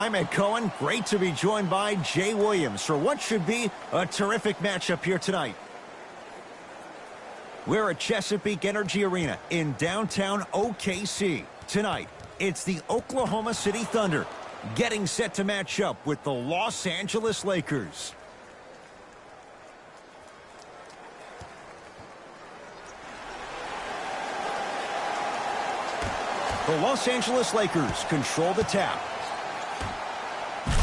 I'm Ed Cohen. Great to be joined by Jay Williams for what should be a terrific matchup here tonight. We're at Chesapeake Energy Arena in downtown OKC. Tonight, it's the Oklahoma City Thunder getting set to match up with the Los Angeles Lakers. The Los Angeles Lakers control the tap.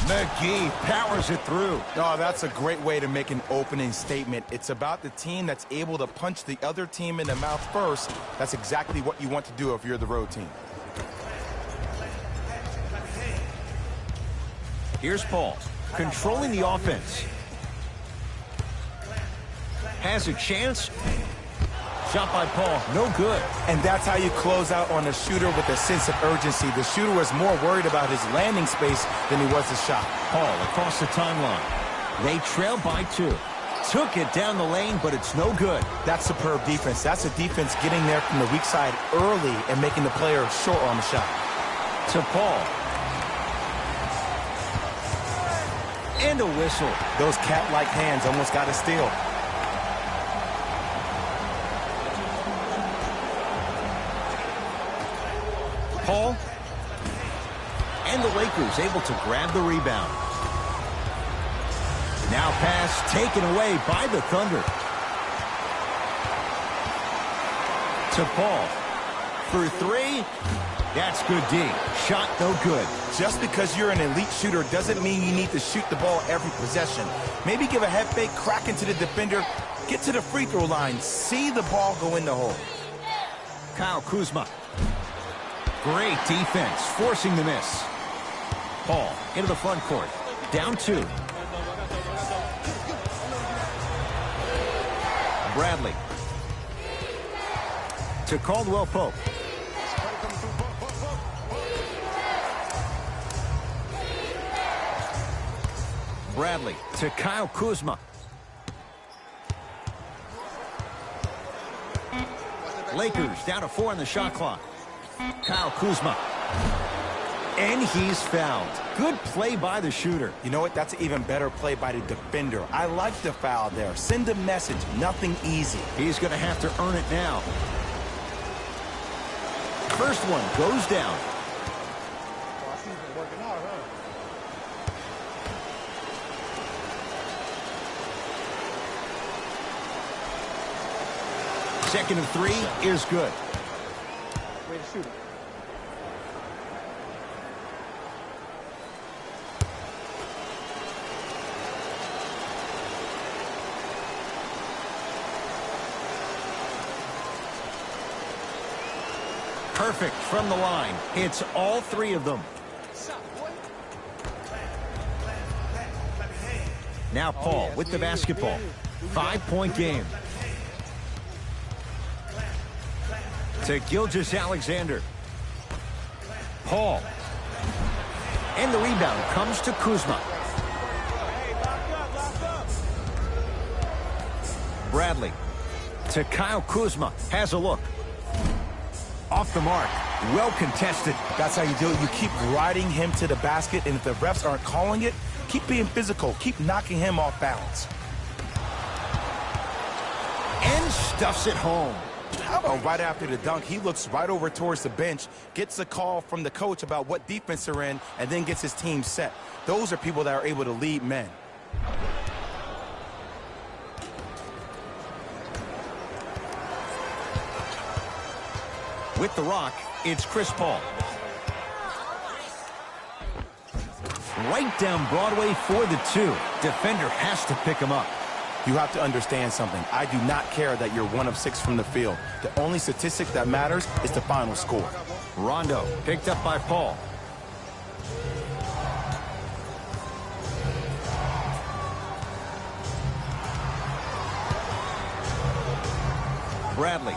McGee powers it through. Oh, that's a great way to make an opening statement. It's about the team that's able to punch the other team in the mouth first. That's exactly what you want to do if you're the road team. Here's Paul, controlling the offense. Has a chance. Shot by Paul, no good. And that's how you close out on a shooter with a sense of urgency. The shooter was more worried about his landing space than he was the shot. Paul across the timeline. They trail by 2. Took it down the lane, but it's no good. That's superb defense. That's a defense getting there from the weak side early and making the player short on the shot. To Paul. And a whistle. Those cat-like hands almost got a steal. Paul. And the Lakers able to grab the rebound. Now pass taken away by the Thunder. To Paul. For 3. That's good D. Shot no good. Just because you're an elite shooter doesn't mean you need to shoot the ball every possession. Maybe give a head fake, crack into the defender, get to the free throw line, see the ball go in the hole. Kyle Kuzma. Great defense, forcing the miss. Paul into the front court. Down 2. Bradley. To Caldwell Pope. Bradley to Kyle Kuzma. Lakers down to 4 on the shot clock. Kyle Kuzma. And he's fouled. Good play by the shooter. You know what? That's an even better play by the defender. I like the foul there. Send a message. Nothing easy. He's going to have to earn it now. First one goes down. Second of 3 is good. Way to shoot it. Perfect from the line. It's all 3 of them. Now Paul with the basketball. 5-point game. To Gilgeous-Alexander. Paul. And the rebound comes to Kuzma. Bradley. To Kyle Kuzma. Has a look. Off the mark. Well contested. That's how you do it. You keep riding him to the basket, and if the refs aren't calling it, keep being physical. Keep knocking him off balance. And stuffs it home. How about right after the dunk, he looks right over towards the bench, gets a call from the coach about what defense they're in, and then gets his team set. Those are people that are able to lead men. With the rock, it's Chris Paul. Right down Broadway for the 2. Defender has to pick him up. You have to understand something. I do not care that you're 1 of 6 from the field. The only statistic that matters is the final score. Rondo picked up by Paul. Bradley.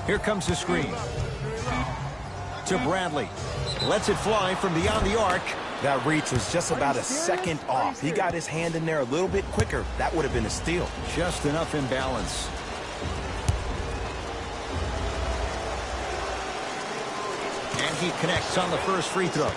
Here comes the screen. To Bradley. Lets it fly from beyond the arc. That reach was just about a second off. He got his hand in there a little bit quicker. That would have been a steal. Just enough imbalance. And he connects on the first free throw.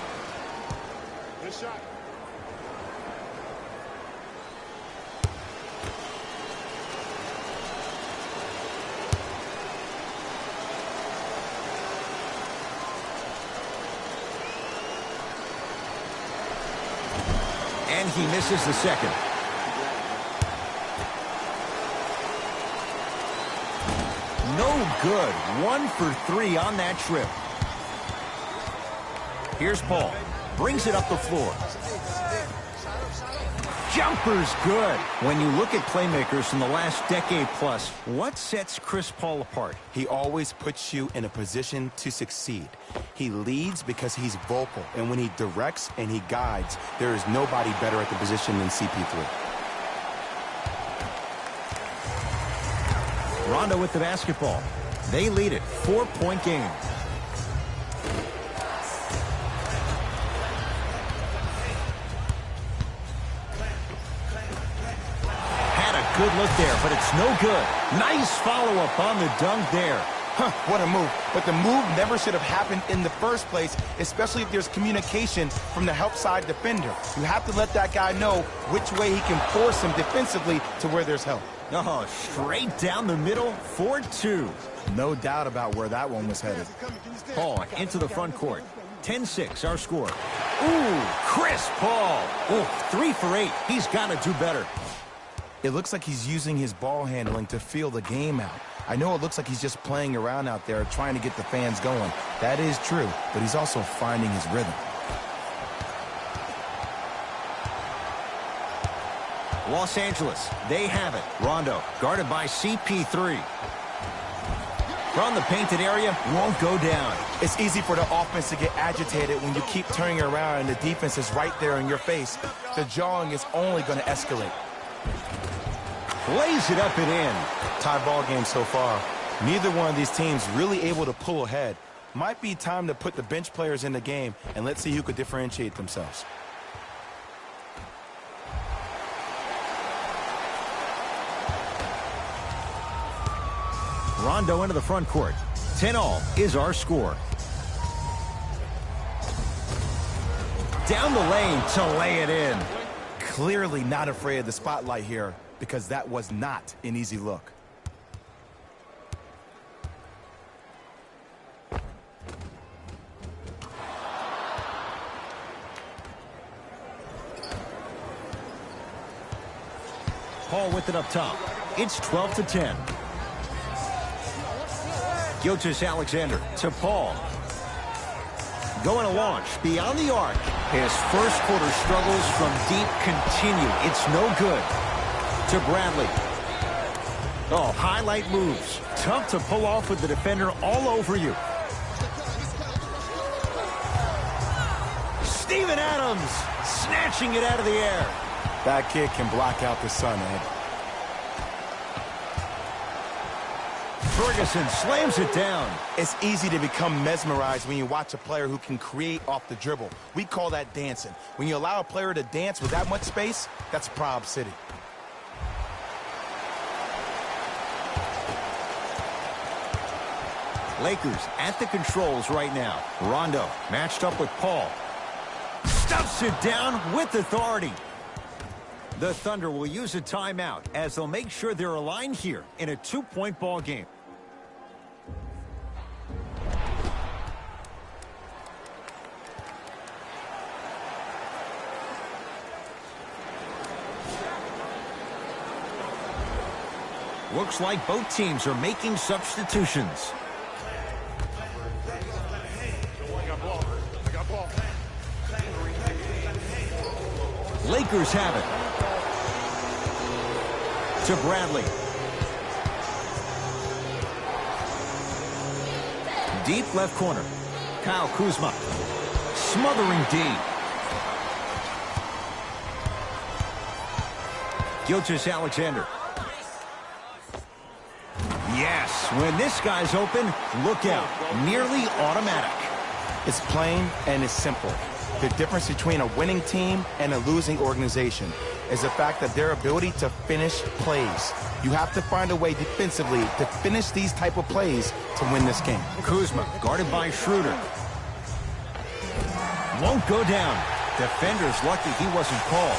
And he misses the second. No good. 1 for 3 on that trip. Here's Paul. Brings it up the floor. Jumper's good. When you look at playmakers in the last decade plus, what sets Chris Paul apart? He always puts you in a position to succeed. He leads because he's vocal, and when he directs and he guides, there is nobody better at the position than CP3. Rondo with the basketball. They lead it. 4-point game. Good look there, but it's no good. Nice follow-up on the dunk there. What a move. But the move never should have happened in the first place, especially if there's communication from the help side defender. You have to let that guy know which way he can force him defensively to where there's help. Oh, straight down the middle, 4-2. No doubt about where that one was headed. Paul into the front court. 10-6, our score. Ooh, Chris Paul. Ooh, 3 for 8. He's got to do better. It looks like he's using his ball handling to feel the game out. I know it looks like he's just playing around out there trying to get the fans going. That is true, but he's also finding his rhythm. Los Angeles, they have it. Rondo, guarded by CP3. From the painted area, won't go down. It's easy for the offense to get agitated when you keep turning around and the defense is right there in your face. The jawing is only going to escalate. Plays it up and in. Tie ball game so far. Neither one of these teams really able to pull ahead. Might be time to put the bench players in the game, and let's see who could differentiate themselves. Rondo into the front court. 10-all is our score. Down the lane to lay it in. Clearly not afraid of the spotlight here, because that was not an easy look. Paul with it up top. It's 12-10. Gilgeous-Alexander to Paul. Going to launch beyond the arc. His first quarter struggles from deep continue. It's no good. To Bradley. Oh, highlight moves. Tough to pull off with the defender all over you. Steven Adams snatching it out of the air. That kid can block out the sun, Ed. Ferguson slams it down. It's easy to become mesmerized when you watch a player who can create off the dribble. We call that dancing. When you allow a player to dance with that much space, that's Prob City. Lakers at the controls right now. Rondo matched up with Paul. Stuffs it down with authority. The Thunder will use a timeout as they'll make sure they're aligned here in a 2-point ball game. Looks like both teams are making substitutions. Lakers have it. To Bradley. Deep left corner. Kyle Kuzma. Smothering D. Gilgeous-Alexander. Yes, when this guy's open, look out. Nearly automatic. It's plain and it's simple. The difference between a winning team and a losing organization is the fact that their ability to finish plays. You have to find a way defensively to finish these type of plays to win this game. Kuzma guarded by Schroeder. Won't go down. Defender's lucky he wasn't called.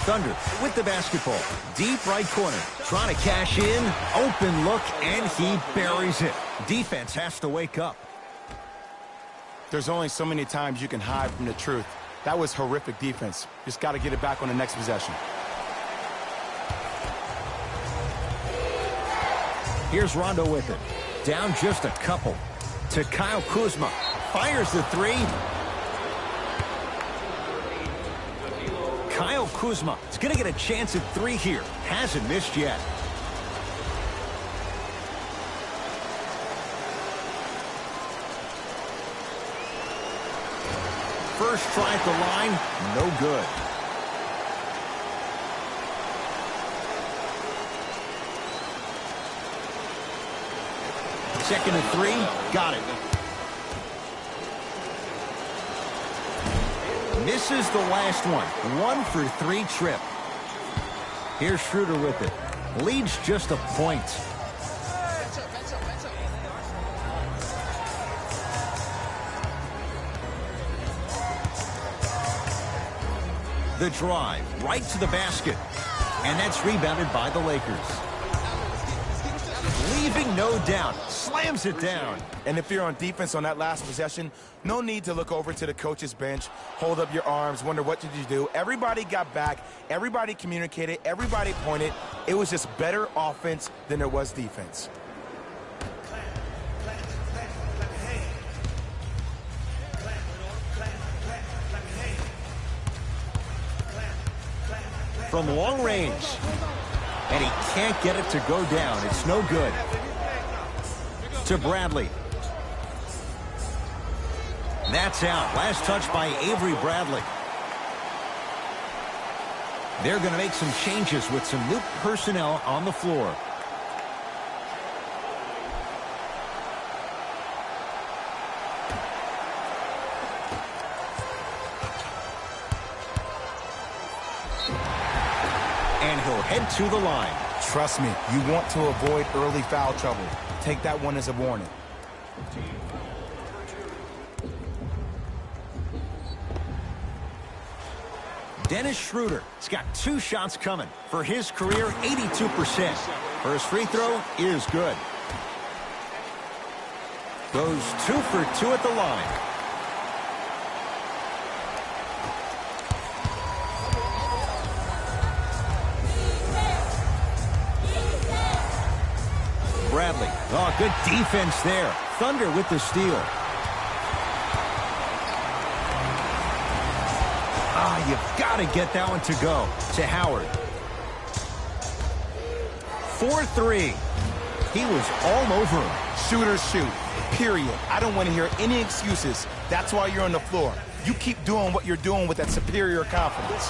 Thunder with the basketball. Deep right corner. Trying to cash in. Open look, and he buries it. Defense has to wake up. There's only so many times you can hide from the truth. That was horrific defense. Just got to get it back on the next possession. Here's Rondo with it. Down just a couple. To Kyle Kuzma. Fires the three. Kyle Kuzma is going to get a chance at three here. Hasn't missed yet. First try at the line, no good. Second and three, got it. Misses the last one. 1 for 3 trip. Here's Schroeder with it. Leads just a point. The drive right to the basket. And that's rebounded by the Lakers. Leaving no doubt. Slams it down. And if you're on defense on that last possession, no need to look over to the coach's bench, hold up your arms, wonder what did you do. Everybody got back. Everybody communicated. Everybody pointed. It was just better offense than there was defense. From long range. And he can't get it to go down. It's no good. To Bradley. That's out. Last touch by Avery Bradley. They're going to make some changes with some new personnel on the floor. And he'll head to the line. Trust me, you want to avoid early foul trouble. Take that one as a warning. Dennis Schroeder has got 2 shots coming. For his career, 82%. First free throw is good. Goes 2 for 2 at the line. Bradley. Oh, good defense there. Thunder with the steal. You've got to get that one to go. To Howard. 4-3. He was all over him. Shooters shoot. Period. I don't want to hear any excuses. That's why you're on the floor. You keep doing what you're doing with that superior confidence.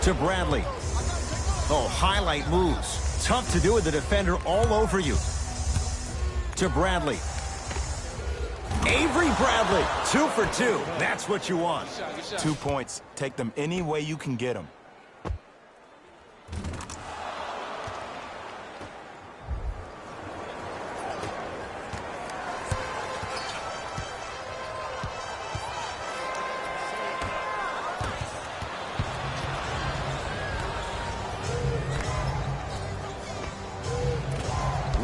To Bradley. Oh, highlight moves. Tough to do with the defender all over you. To Bradley. Avery Bradley, 2 for 2. That's what you want. 2 points. Take them any way you can get them.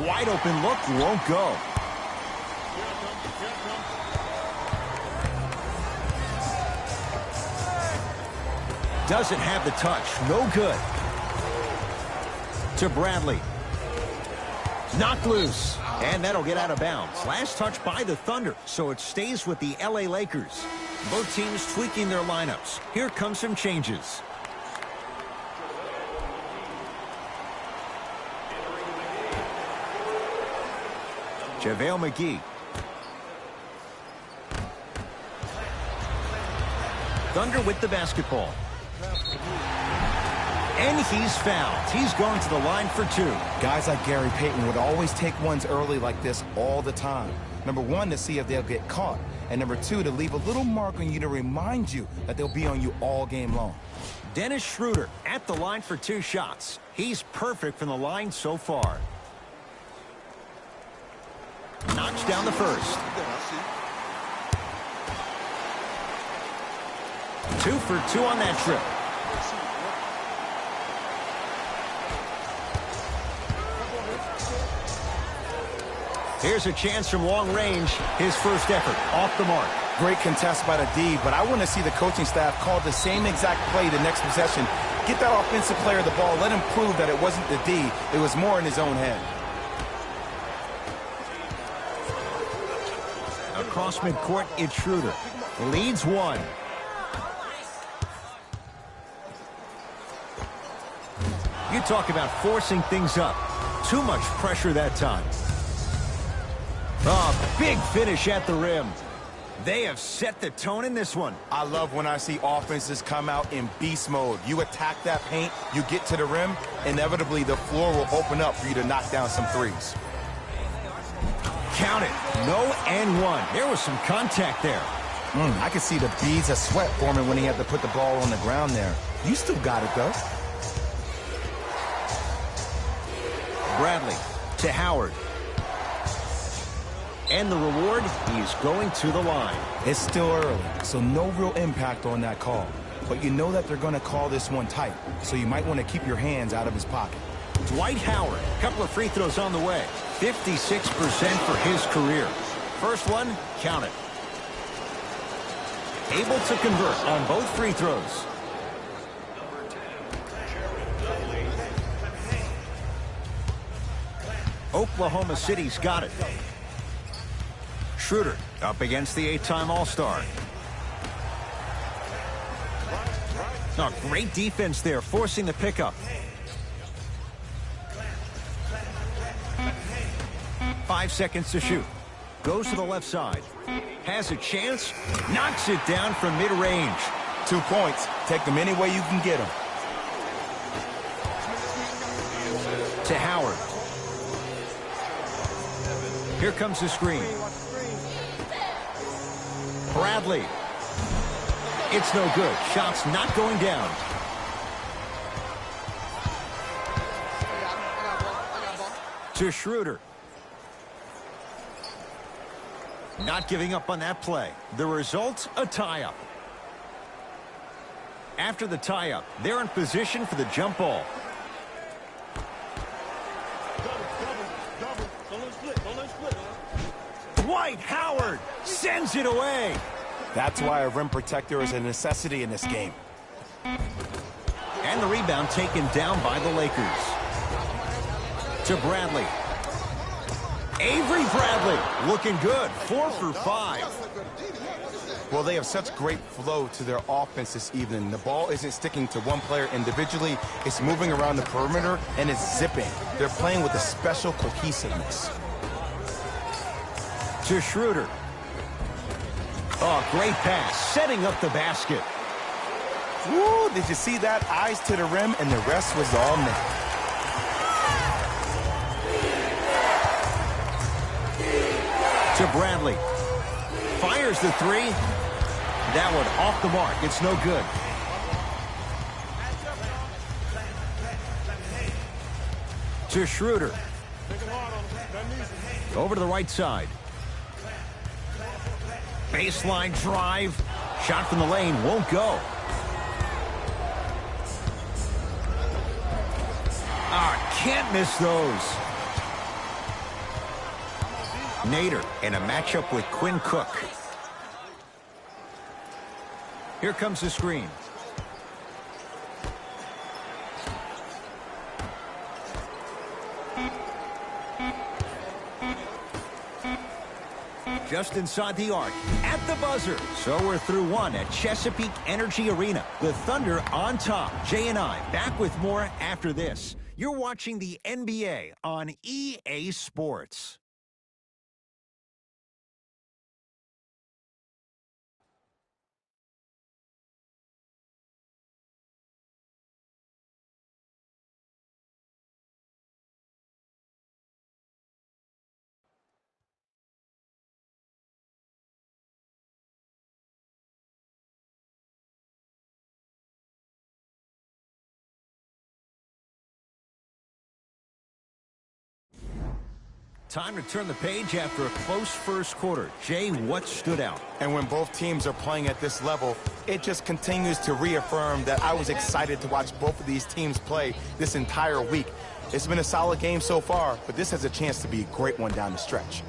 Wide open look, won't go. Doesn't have the touch. No good. To Bradley. Knocked loose. And that'll get out of bounds. Last touch by the Thunder, so it stays with the LA Lakers. Both teams tweaking their lineups. Here come some changes. JaVale McGee. Thunder with the basketball. And he's fouled. He's going to the line for 2. Guys like Gary Payton would always take ones early like this all the time. Number 1, to see if they'll get caught. And number 2, to leave a little mark on you to remind you that they'll be on you all game long. Dennis Schroeder at the line for 2 shots. He's perfect from the line so far. Knocks down the first. 2 for 2 on that trip. Here's a chance from long range. His first effort off the mark. Great contest by the D, but I want to see the coaching staff call the same exact play the next possession. Get that offensive player the ball. Let him prove that it wasn't the D. It was more in his own head. Across midcourt, it's Schroeder. Leads 1. You talk about forcing things up. Too much pressure that time. Oh, big finish at the rim. They have set the tone in this one. I love when I see offenses come out in beast mode. You attack that paint, you get to the rim, inevitably the floor will open up for you to knock down some threes. Count it. No and one. There was some contact there. I could see the beads of sweat forming when he had to put the ball on the ground there. You still got it, though. Bradley to Howard. And the reward, he's going to the line. It's still early, so no real impact on that call. But you know that they're going to call this one tight, so you might want to keep your hands out of his pocket. Dwight Howard, a couple of free throws on the way. 56% for his career. First one, count it. Able to convert on both free throws. Oklahoma City's got it. Schroeder up against the 8-time All-Star. Oh, great defense there, forcing the pickup. 5 seconds to shoot. Goes to the left side. Has a chance. Knocks it down from mid-range. 2 points. Take them any way you can get them. To Howard. Here comes the screen. Bradley. It's no good. Shot's not going down. To Schroeder. Not giving up on that play. The result, a tie-up. After the tie-up, they're in position for the jump ball. Dwight Howard sends it away. That's why a rim protector is a necessity in this game. And the rebound taken down by the Lakers. To Bradley. Avery Bradley looking good. 4 for 5. Well, they have such great flow to their offense this evening. The ball isn't sticking to one player individually. It's moving around the perimeter, and it's zipping. They're playing with a special cohesiveness. To Schroeder. Oh, great pass. Setting up the basket. Woo, did you see that? Eyes to the rim, and the rest was all net. To Bradley. Fires the 3. That one off the mark. It's no good. To Schroeder. Over to the right side. Baseline drive. Shot from the lane won't go. Can't miss those. Nader in a matchup with Quinn Cook. Here comes the screen. Just inside the arc, at the buzzer. So we're through one at Chesapeake Energy Arena. The Thunder on top. Jay and I back with more after this. You're watching the NBA on EA Sports. Time to turn the page after a close first quarter. Jay, what stood out? And when both teams are playing at this level, it just continues to reaffirm that I was excited to watch both of these teams play this entire week. It's been a solid game so far, but this has a chance to be a great one down the stretch.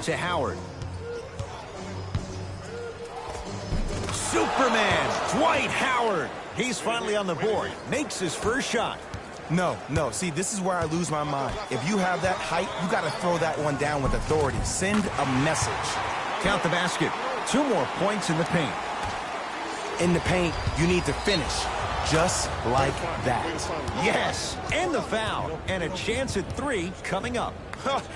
To Howard. Superman, Dwight Howard. He's finally on the board. Makes his first shot. No. See, this is where I lose my mind. If you have that height, you got to throw that one down with authority. Send a message. Count the basket. 2 more points in the paint. In the paint, you need to finish just like that. Yes, and the foul. And a chance at 3 coming up.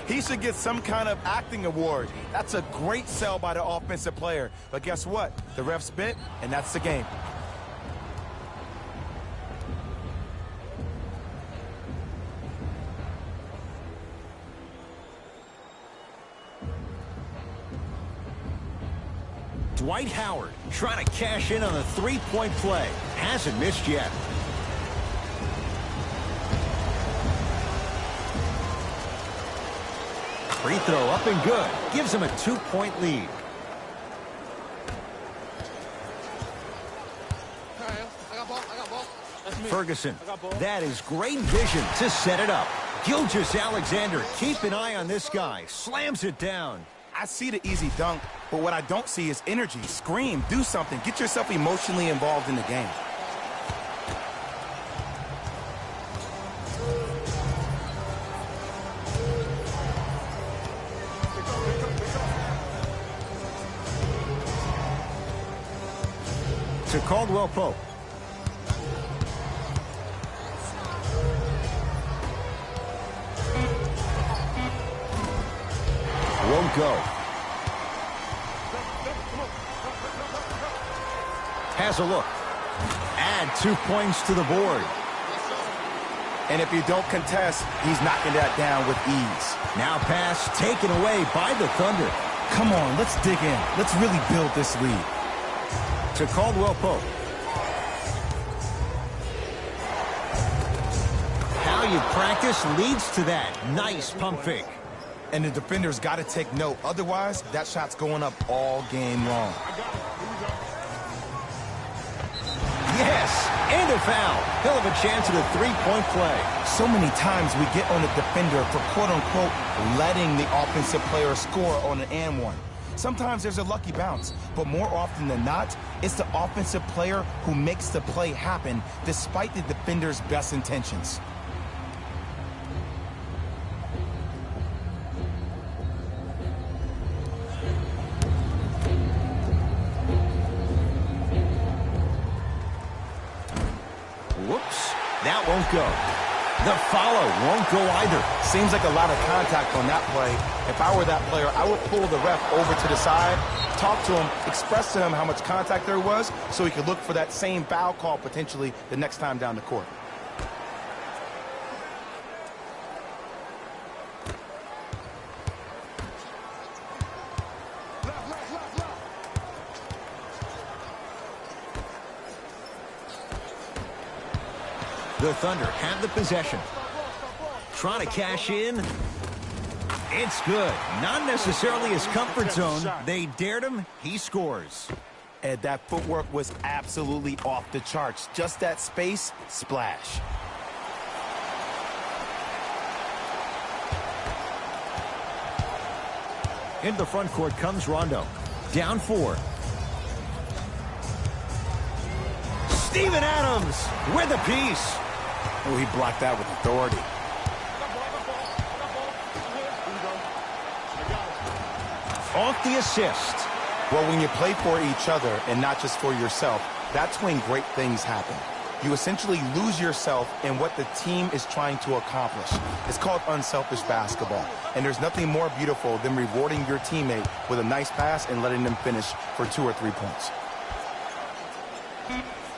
He should get some kind of acting award. That's a great sell by the offensive player. But guess what? The refs bit, and that's the game. Dwight Howard trying to cash in on the 3-point play. Hasn't missed yet. Free throw up and good. Gives him a 2-point lead. Ferguson. That is great vision to set it up. Gilgeous-Alexander, keep an eye on this guy. Slams it down. I see the easy dunk, but what I don't see is energy. Scream, do something. Get yourself emotionally involved in the game. To Caldwell Pope. Won't go. Has a look. Add 2 points to the board. And if you don't contest, he's knocking that down with ease. Now pass taken away by the Thunder. Come on, let's dig in. Let's really build this lead. To Caldwell Pope. How you practice leads to that. Nice pump fake. And the defender's got to take note. Otherwise, that shot's going up all game long. Yes, and a foul. He'll have a chance at a 3-point play. So many times we get on the defender for quote-unquote letting the offensive player score on an and one. Sometimes there's a lucky bounce, but more often than not, it's the offensive player who makes the play happen despite the defender's best intentions. Whoops, that won't go. The follow won't go either. Seems like a lot of contact on that play. If I were that player, I would pull the ref over to the side, talk to him, express to him how much contact there was so he could look for that same foul call potentially the next time down the court. The Thunder have the possession. Trying to cash in. It's good. Not necessarily his comfort zone. They dared him. He scores. And that footwork was absolutely off the charts. Just that space, splash. Into the front court comes Rondo. Down 4. Steven Adams with a piece. Oh, he blocked that with authority. Off the assist. Well, when you play for each other and not just for yourself, that's when great things happen. You essentially lose yourself in what the team is trying to accomplish. It's called unselfish basketball. And there's nothing more beautiful than rewarding your teammate with a nice pass and letting them finish for 2 or 3 points.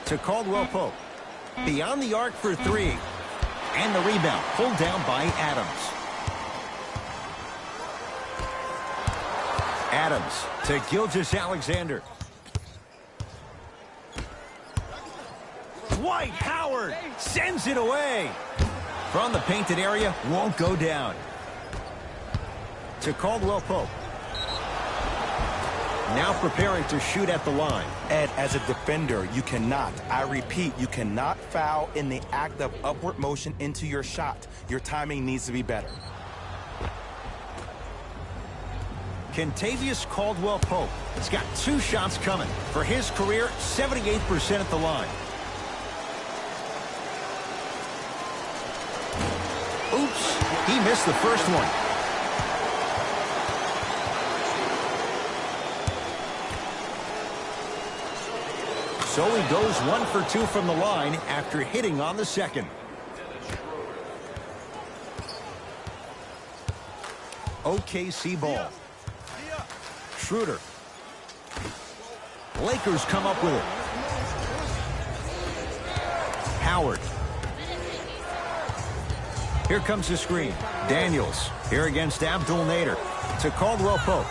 To Caldwell Pope. Beyond the arc for 3. And the rebound pulled down by Adams. Adams to Gilgeous-Alexander. Dwight Howard sends it away. From the painted area, won't go down. to Caldwell Pope. Now preparing to shoot at the line. Ed, as a defender, you cannot, I repeat, you cannot foul in the act of upward motion into your shot. Your timing needs to be better. Kentavious Caldwell Pope has got 2 shots coming. For his career, 78% at the line. Oops, he missed the first one. So he goes 1 for 2 from the line after hitting on the second. OKC ball. Schroeder. Lakers come up with it. Howard. Here comes the screen. Daniels here against Abdul Nader to Caldwell Pope.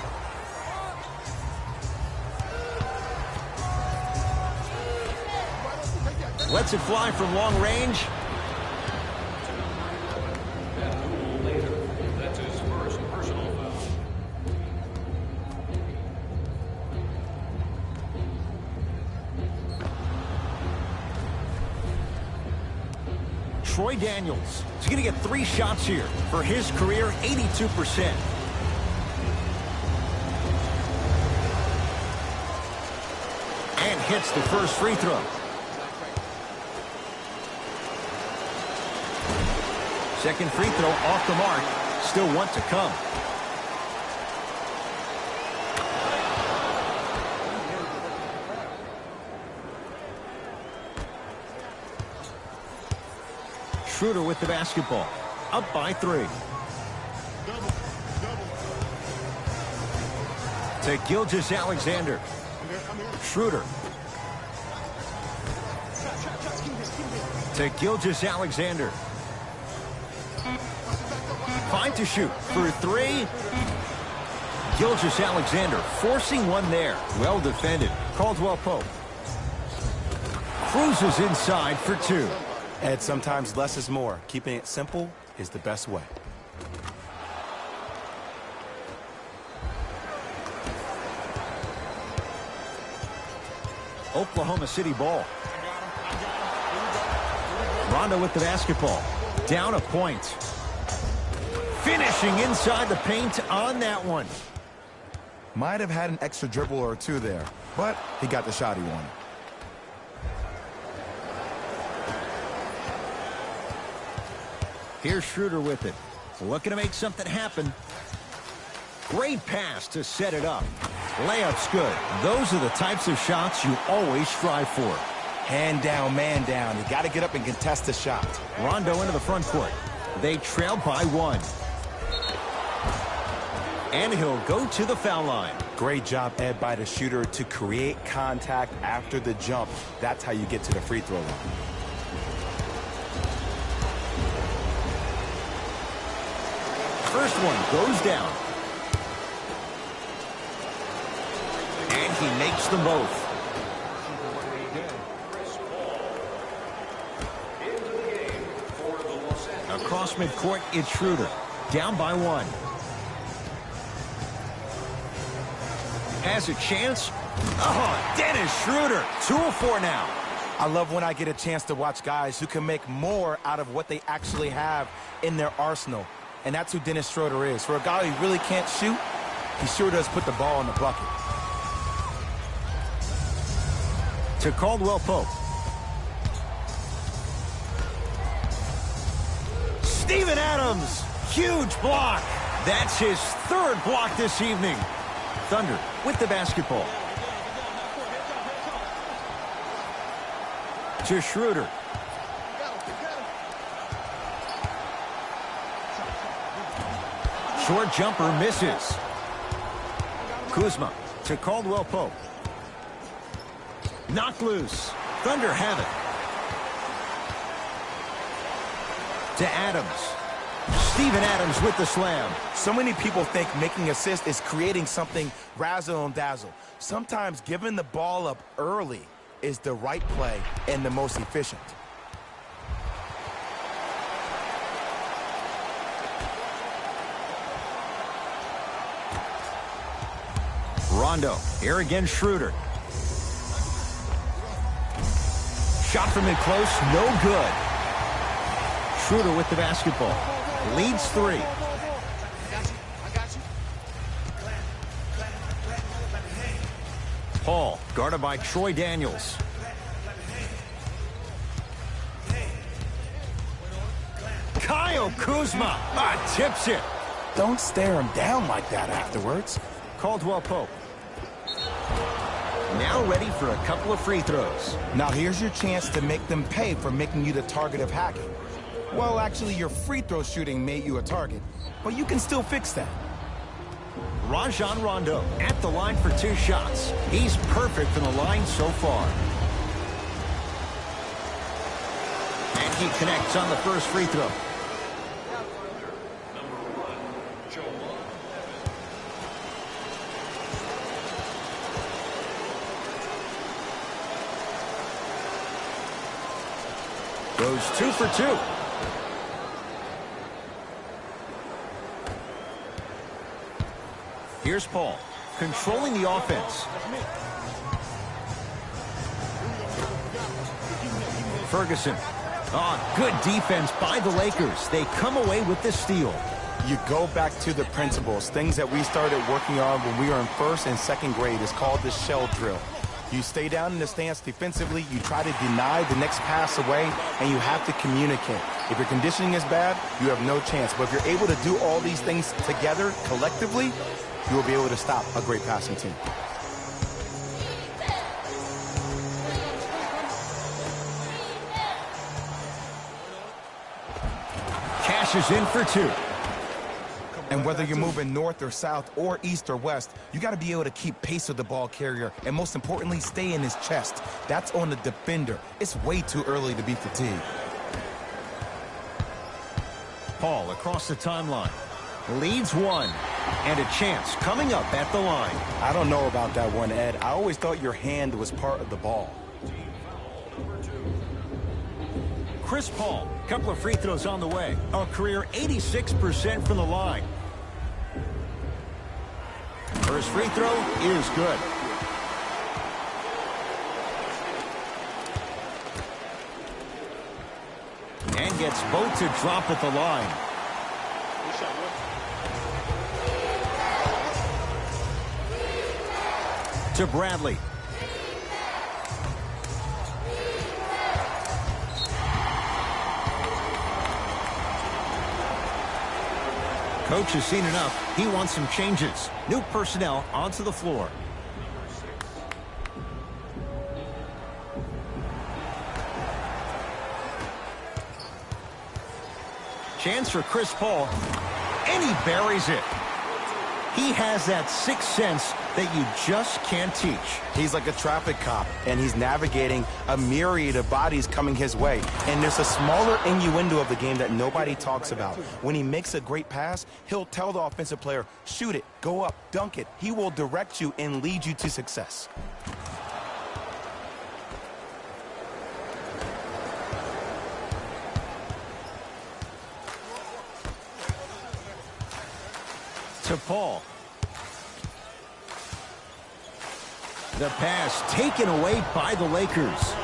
Lets it fly from long range. That's his first personal foul. Troy Daniels is going to get 3 shots here. For his career, 82%. And hits the first free throw. Second free throw off the mark. Still 1 to come. Schroeder with the basketball. Up by 3. To Gilgeous-Alexander. Schroeder. To Gilgeous-Alexander. 5 to shoot for 3. Gilgeous-Alexander forcing one there. Well defended. Caldwell Pope. Cruises inside for 2. Ed, sometimes less is more. Keeping it simple is the best way. Oklahoma City ball. Rondo with the basketball. Down a point. Finishing inside the paint on that one. Might have had an extra dribble or 2 there, but he got the shot he wanted. Here's Schroeder with it. Looking to make something happen. Great pass to set it up. Layup's good. Those are the types of shots you always strive for. Hand down, man down. You got to get up and contest the shot. Rondo into the front court. They trail by 1. And he'll go to the foul line. Great job, Ed, by the shooter to create contact after the jump. That's how you get to the free throw line. First one goes down. And he makes them both. Across midcourt, it's Schroeder. Down by 1. Has a chance. Oh, Dennis Schroeder. 2 of 4 now. I love when I get a chance to watch guys who can make more out of what they actually have in their arsenal. And that's who Dennis Schroeder is. For a guy who really can't shoot, he sure does put the ball in the bucket. To Caldwell Pope. Steven Adams. Huge block. That's his 3rd block this evening. Thunder with the basketball. To Schroeder. Short jumper misses. Kuzma to Caldwell Pope. Knocked loose. Thunder have it. To Adams. Steven Adams with the slam. So many people think making assists is creating something razzle and dazzle. Sometimes giving the ball up early is the right play and the most efficient. Rondo. Here again, Schroeder. Shot from in close, no good. Schroeder with the basketball. Leads 3. Paul, guarded by Troy Daniels. Kyle Kuzma tips it. Don't stare him down like that afterwards. Caldwell Pope. Now ready for a couple of free throws. Now here's your chance to make them pay for making you the target of hacking. Well, actually, your free throw shooting made you a target, but you can still fix that. Rajon Rondo at the line for 2 shots. He's perfect from the line so far. And he connects on the first free throw. Goes 2 for 2. Here's Paul, controlling the offense. Ferguson. Good defense by the Lakers. They come away with the steal. You go back to the principles, things that we started working on when we were in 1st and 2nd grade. It's called the shell drill. You stay down in the stance defensively, you try to deny the next pass away, and you have to communicate. If your conditioning is bad, you have no chance. But if you're able to do all these things together, collectively, you will be able to stop a great passing team. Cashes in for 2. And whether you're moving north or south or east or west, you got to be able to keep pace with the ball carrier and, most importantly, stay in his chest. That's on the defender. It's way too early to be fatigued. Paul across the timeline. Leads 1. And a chance coming up at the line. I don't know about that one, Ed. I always thought your hand was part of the ball. Chris Paul, couple of free throws on the way. A career 86% from the line. First free throw is good. And gets both to drop at the line. To Bradley. Coach has seen enough. He wants some changes. New personnel onto the floor. Chance for Chris Paul. And he buries it. He has that sixth sense that you just can't teach. He's like a traffic cop, and he's navigating a myriad of bodies coming his way. And there's a smaller innuendo of the game that nobody talks about. When he makes a great pass, he'll tell the offensive player, shoot it, go up, dunk it. He will direct you and lead you to success. To Paul. The pass taken away by the Lakers.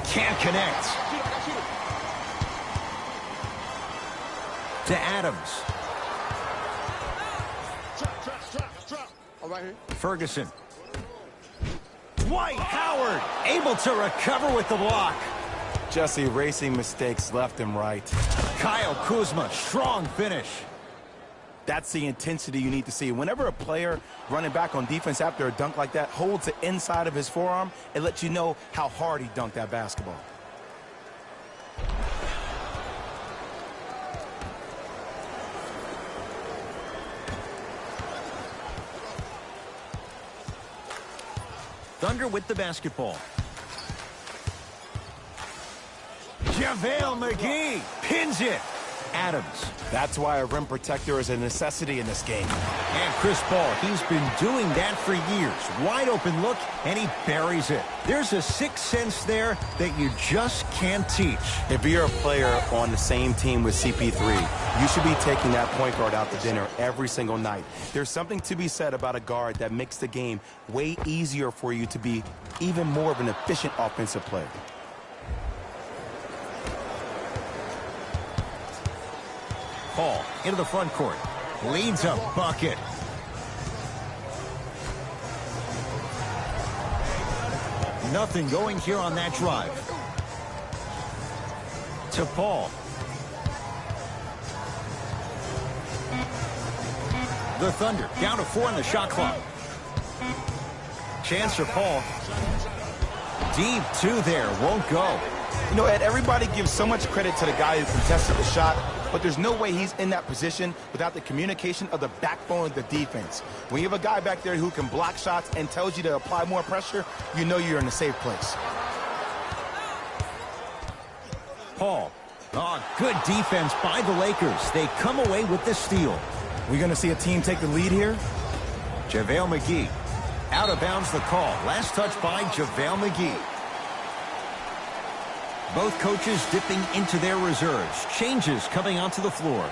Can't connect. To Adams. Ferguson. Dwight Howard able to recover with the block. Just erasing mistakes left and right. Kyle Kuzma, strong finish. That's the intensity you need to see. Whenever a player running back on defense after a dunk like that holds the inside of his forearm, it lets you know how hard he dunked that basketball. Thunder with the basketball. JaVale McGee pins it. Adams. That's why a rim protector is a necessity in this game. And Chris Paul, he's been doing that for years. Wide open look, and he buries it. There's a sixth sense there that you just can't teach. If you're a player on the same team with CP3, you should be taking that point guard out to dinner every single night. There's something to be said about a guard that makes the game way easier for you to be even more of an efficient offensive player. Paul into the front court. Leads a bucket. Nothing going here on that drive. To Paul. The Thunder down to 4 on the shot clock. Chance for Paul. Deep 2 there. Won't go. You know, Ed, everybody gives so much credit to the guy who contested the shot, but there's no way he's in that position without the communication of the backbone of the defense. When you have a guy back there who can block shots and tells you to apply more pressure, you know you're in a safe place. Paul. Oh, good defense by the Lakers. They come away with the steal. We're going to see a team take the lead here. JaVale McGee. Out of bounds the call. Last touch by JaVale McGee. Both coaches dipping into their reserves. Changes coming onto the floor.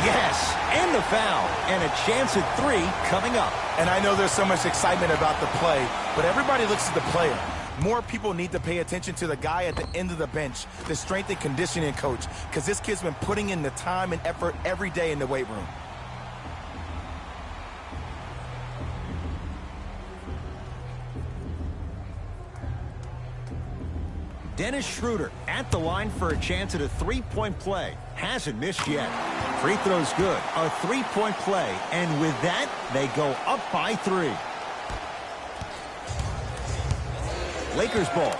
Yes, and the foul. And a chance at 3 coming up. And I know there's so much excitement about the play, but everybody looks at the player. More people need to pay attention to the guy at the end of the bench, the strength and conditioning coach, because this kid's been putting in the time and effort every day in the weight room. Dennis Schroeder at the line for a chance at a three-point play. Hasn't missed yet. Free throw's good. A three-point play. And with that, they go up by 3. Lakers ball.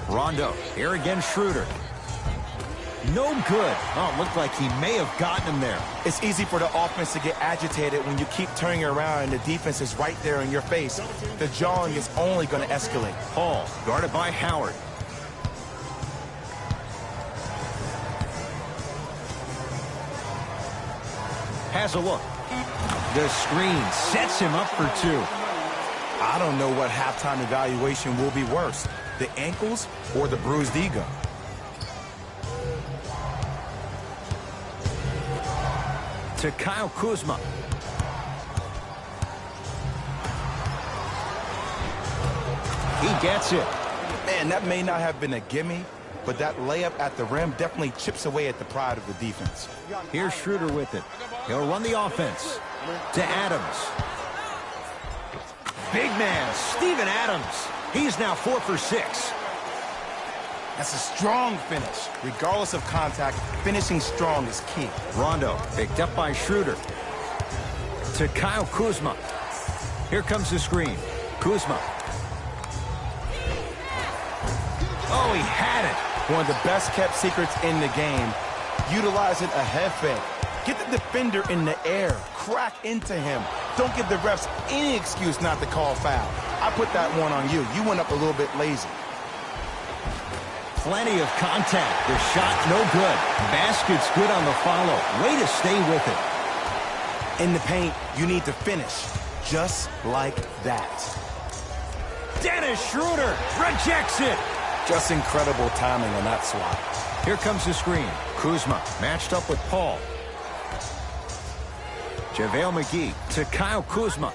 Rondo. Here again, Schroeder. No good. Oh, it looked like he may have gotten him there. It's easy for the offense to get agitated when you keep turning around and the defense is right there in your face. The jawing is only going to escalate. Paul, guarded by Howard. Has a look. The screen sets him up for 2. I don't know what halftime evaluation will be worse, the ankles or the bruised ego. To Kyle Kuzma. He gets it. Man, that may not have been a gimme, but that layup at the rim definitely chips away at the pride of the defense. Here's Schroeder with it. He'll run the offense. To Adams. Big man, Steven Adams. He's now 4 for 6. That's a strong finish. Regardless of contact, finishing strong is key. Rondo picked up by Schroeder. To Kyle Kuzma. Here comes the screen. Kuzma. Oh, he had it. One of the best kept secrets in the game. Utilizing a head fake. Get the defender in the air. Crack into him. Don't give the refs any excuse not to call foul. I put that one on you. You went up a little bit lazy. Plenty of contact. The shot no good. Basket's good on the follow. Way to stay with it. In the paint, you need to finish. Just like that. Dennis Schroeder rejects it. Just incredible timing on that swat. Here comes the screen. Kuzma matched up with Paul. JaVale McGee to Kyle Kuzma.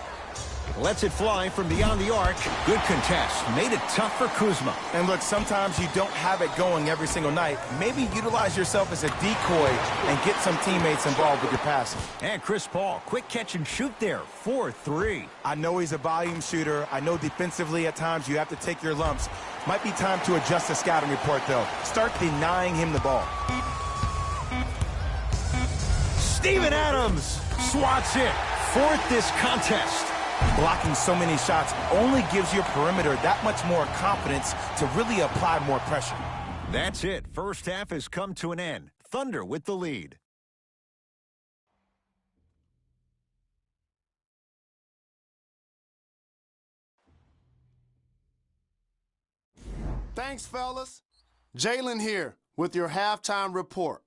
Lets it fly from beyond the arc. Good contest. Made it tough for Kuzma. And look, sometimes you don't have it going every single night. Maybe utilize yourself as a decoy and get some teammates involved with your passing. And Chris Paul, quick catch and shoot there. 4-3. I know he's a volume shooter. I know defensively at times you have to take your lumps. Might be time to adjust the scouting report, though. Start denying him the ball. Steven Adams swats it. 4th this contest. Blocking so many shots only gives your perimeter that much more confidence to really apply more pressure. That's it. First half has come to an end. Thunder with the lead. Thanks, fellas. Jalen here with your halftime report.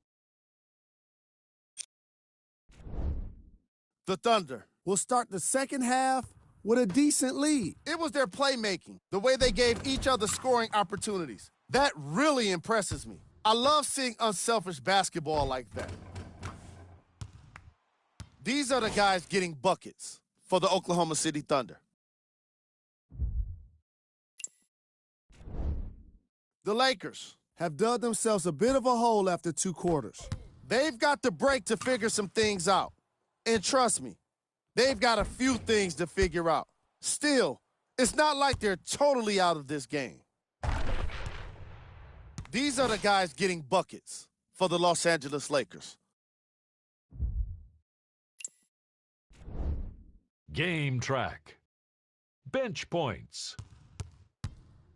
The Thunder will start the second half with a decent lead. It was their playmaking, the way they gave each other scoring opportunities. That really impresses me. I love seeing unselfish basketball like that. These are the guys getting buckets for the Oklahoma City Thunder. The Lakers have dug themselves a bit of a hole after 2 quarters. They've got the break to figure some things out. And trust me, they've got a few things to figure out. Still, it's not like they're totally out of this game. These are the guys getting buckets for the Los Angeles Lakers. Game track. Bench points.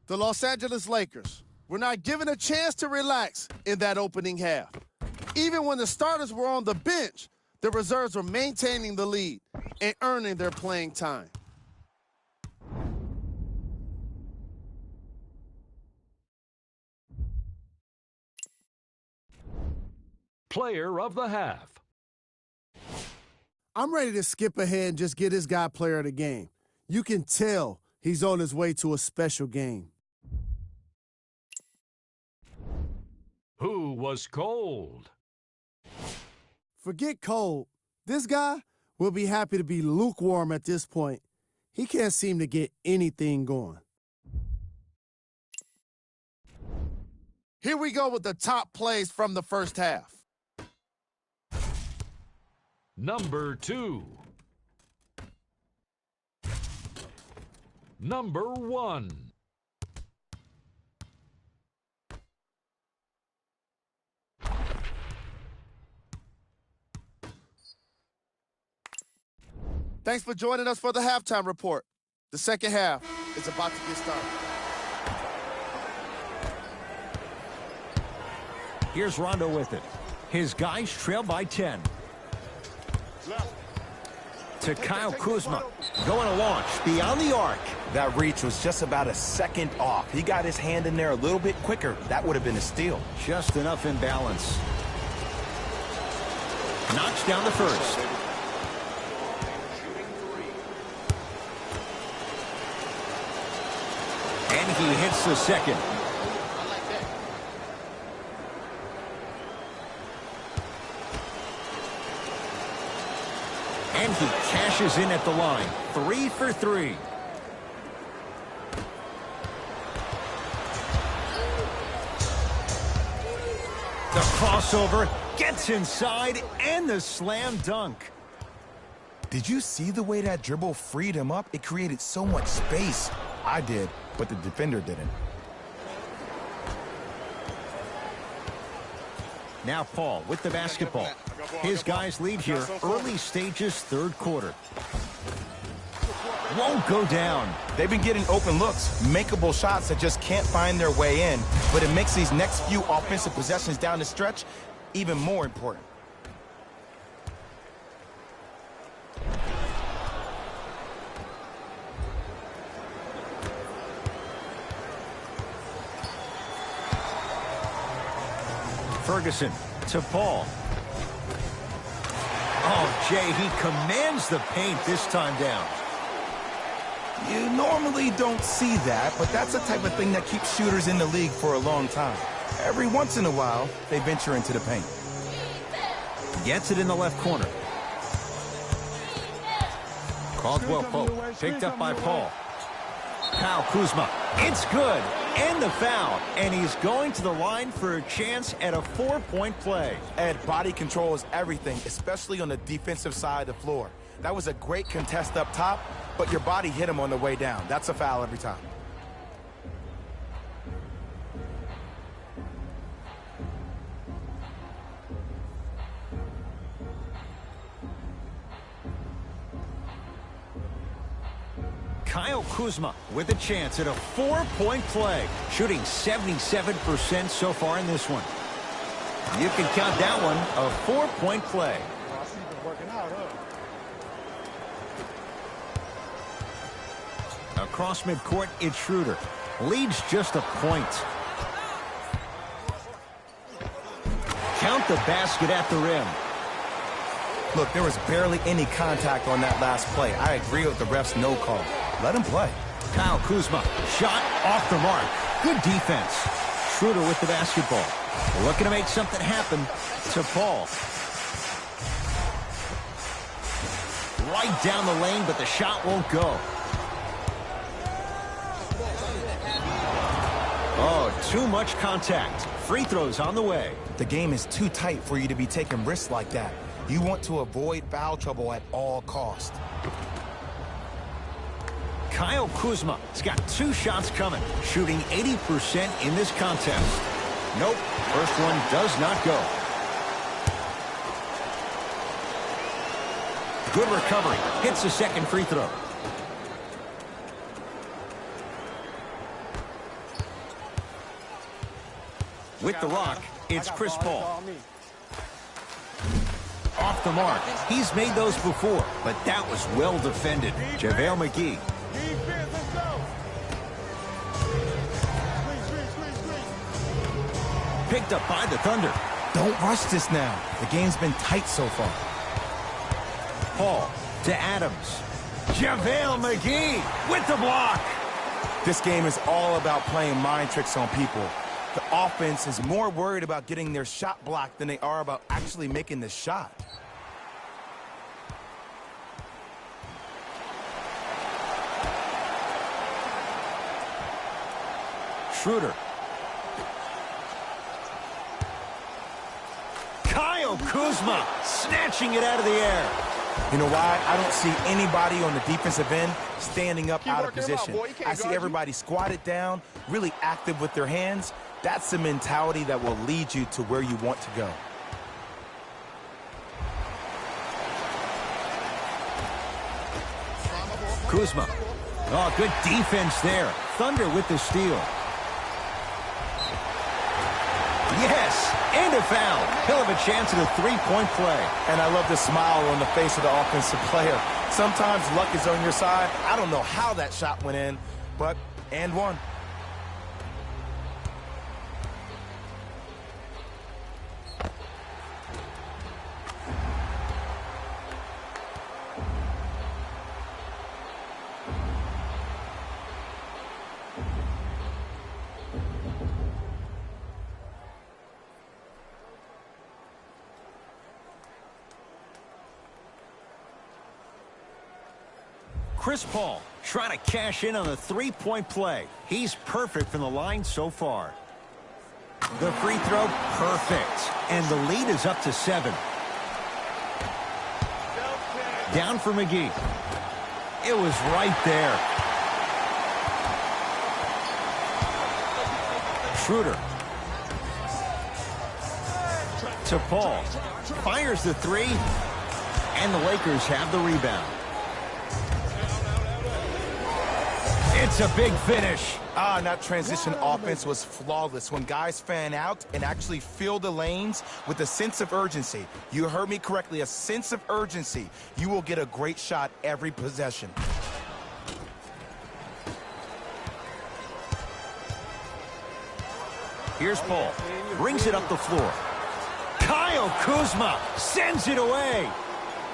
The Los Angeles Lakers were not given a chance to relax in that opening half. Even when the starters were on the bench, the reserves were maintaining the lead and earning their playing time. Player of the half. I'm ready to skip ahead and just get this guy player of the game. You can tell he's on his way to a special game. Who was cold? Forget cold. This guy will be happy to be lukewarm at this point. He can't seem to get anything going. Here we go with the top plays from the first half. Number 2. Number 1. Thanks for joining us for the halftime report. The second half is about to get started. Here's Rondo with it. His guys trail by 10. To Kyle Kuzma. Going to launch beyond the arc. That reach was just about a second off. He got his hand in there a little bit quicker. That would have been a steal. Just enough imbalance. Knocks down the first. And he hits the second. And he cashes in at the line. 3 for 3. The crossover gets inside and the slam dunk. Did you see the way that dribble freed him up? It created so much space. I did, but the defender didn't. Now Paul with the basketball. His guys lead here early stages, third quarter. Won't go down. They've been getting open looks, makeable shots that just can't find their way in, but it makes these next few offensive possessions down the stretch even more important. Ferguson to Paul. Oh, Jay, he commands the paint this time down. You normally don't see that, but that's the type of thing that keeps shooters in the league for a long time. Every once in a while, they venture into the paint. Gets it in the left corner. Caldwell Pope picked up by Paul. Kyle Kuzma. It's good. And the foul. And he's going to the line for a chance at a 4-point play. Ed, body control is everything, especially on the defensive side of the floor. That was a great contest up top, but your body hit him on the way down. That's a foul every time. Kyle Kuzma with a chance at a 4-point play, shooting 77% so far in this one. You can count that one a 4-point play. Across midcourt, it's Schroeder. Leads just a point. Count the basket at the rim. Look, there was barely any contact on that last play. I agree with the ref's no call. Let him play. Kyle Kuzma, shot off the mark. Good defense. Schroeder with the basketball. Looking to make something happen to Paul. Right down the lane, but the shot won't go. Oh, too much contact. Free throws on the way. The game is too tight for you to be taking risks like that. You want to avoid foul trouble at all costs. Kyle Kuzma has got 2 shots coming, shooting 80% in this contest. Nope, first one does not go. Good recovery, hits the second free throw. With the rock, it's Chris Paul. Off the mark. He's made those before, but that was well defended. JaVale McGee. Picked up by the Thunder. Don't rush this now. The game's been tight so far. Paul to Adams. JaVale McGee with the block. This game is all about playing mind tricks on people. The offense is more worried about getting their shot blocked than they are about actually making the shot. Schroeder. Kyle Kuzma snatching it out of the air. You know why? I don't see anybody on the defensive end standing up out of position. I see everybody squatted down, really active with their hands. That's the mentality that will lead you to where you want to go. Kuzma. Oh, good defense there. Thunder with the steal. Yes, and a foul. He'll have a chance at a three-point play. And I love the smile on the face of the offensive player. Sometimes luck is on your side. I don't know how that shot went in, but and one. Chris Paul trying to cash in on a three-point play. He's perfect from the line so far. The free throw, perfect. And the lead is up to 7. Down for McGee. It was right there. Schroeder. To Paul. Fires the 3. And the Lakers have the rebound. It's a big finish. And that transition offense was flawless when guys fan out and actually fill the lanes with a sense of urgency. You heard me correctly, a sense of urgency. You will get a great shot every possession. Here's Paul. Brings it up the floor. Kyle Kuzma sends it away.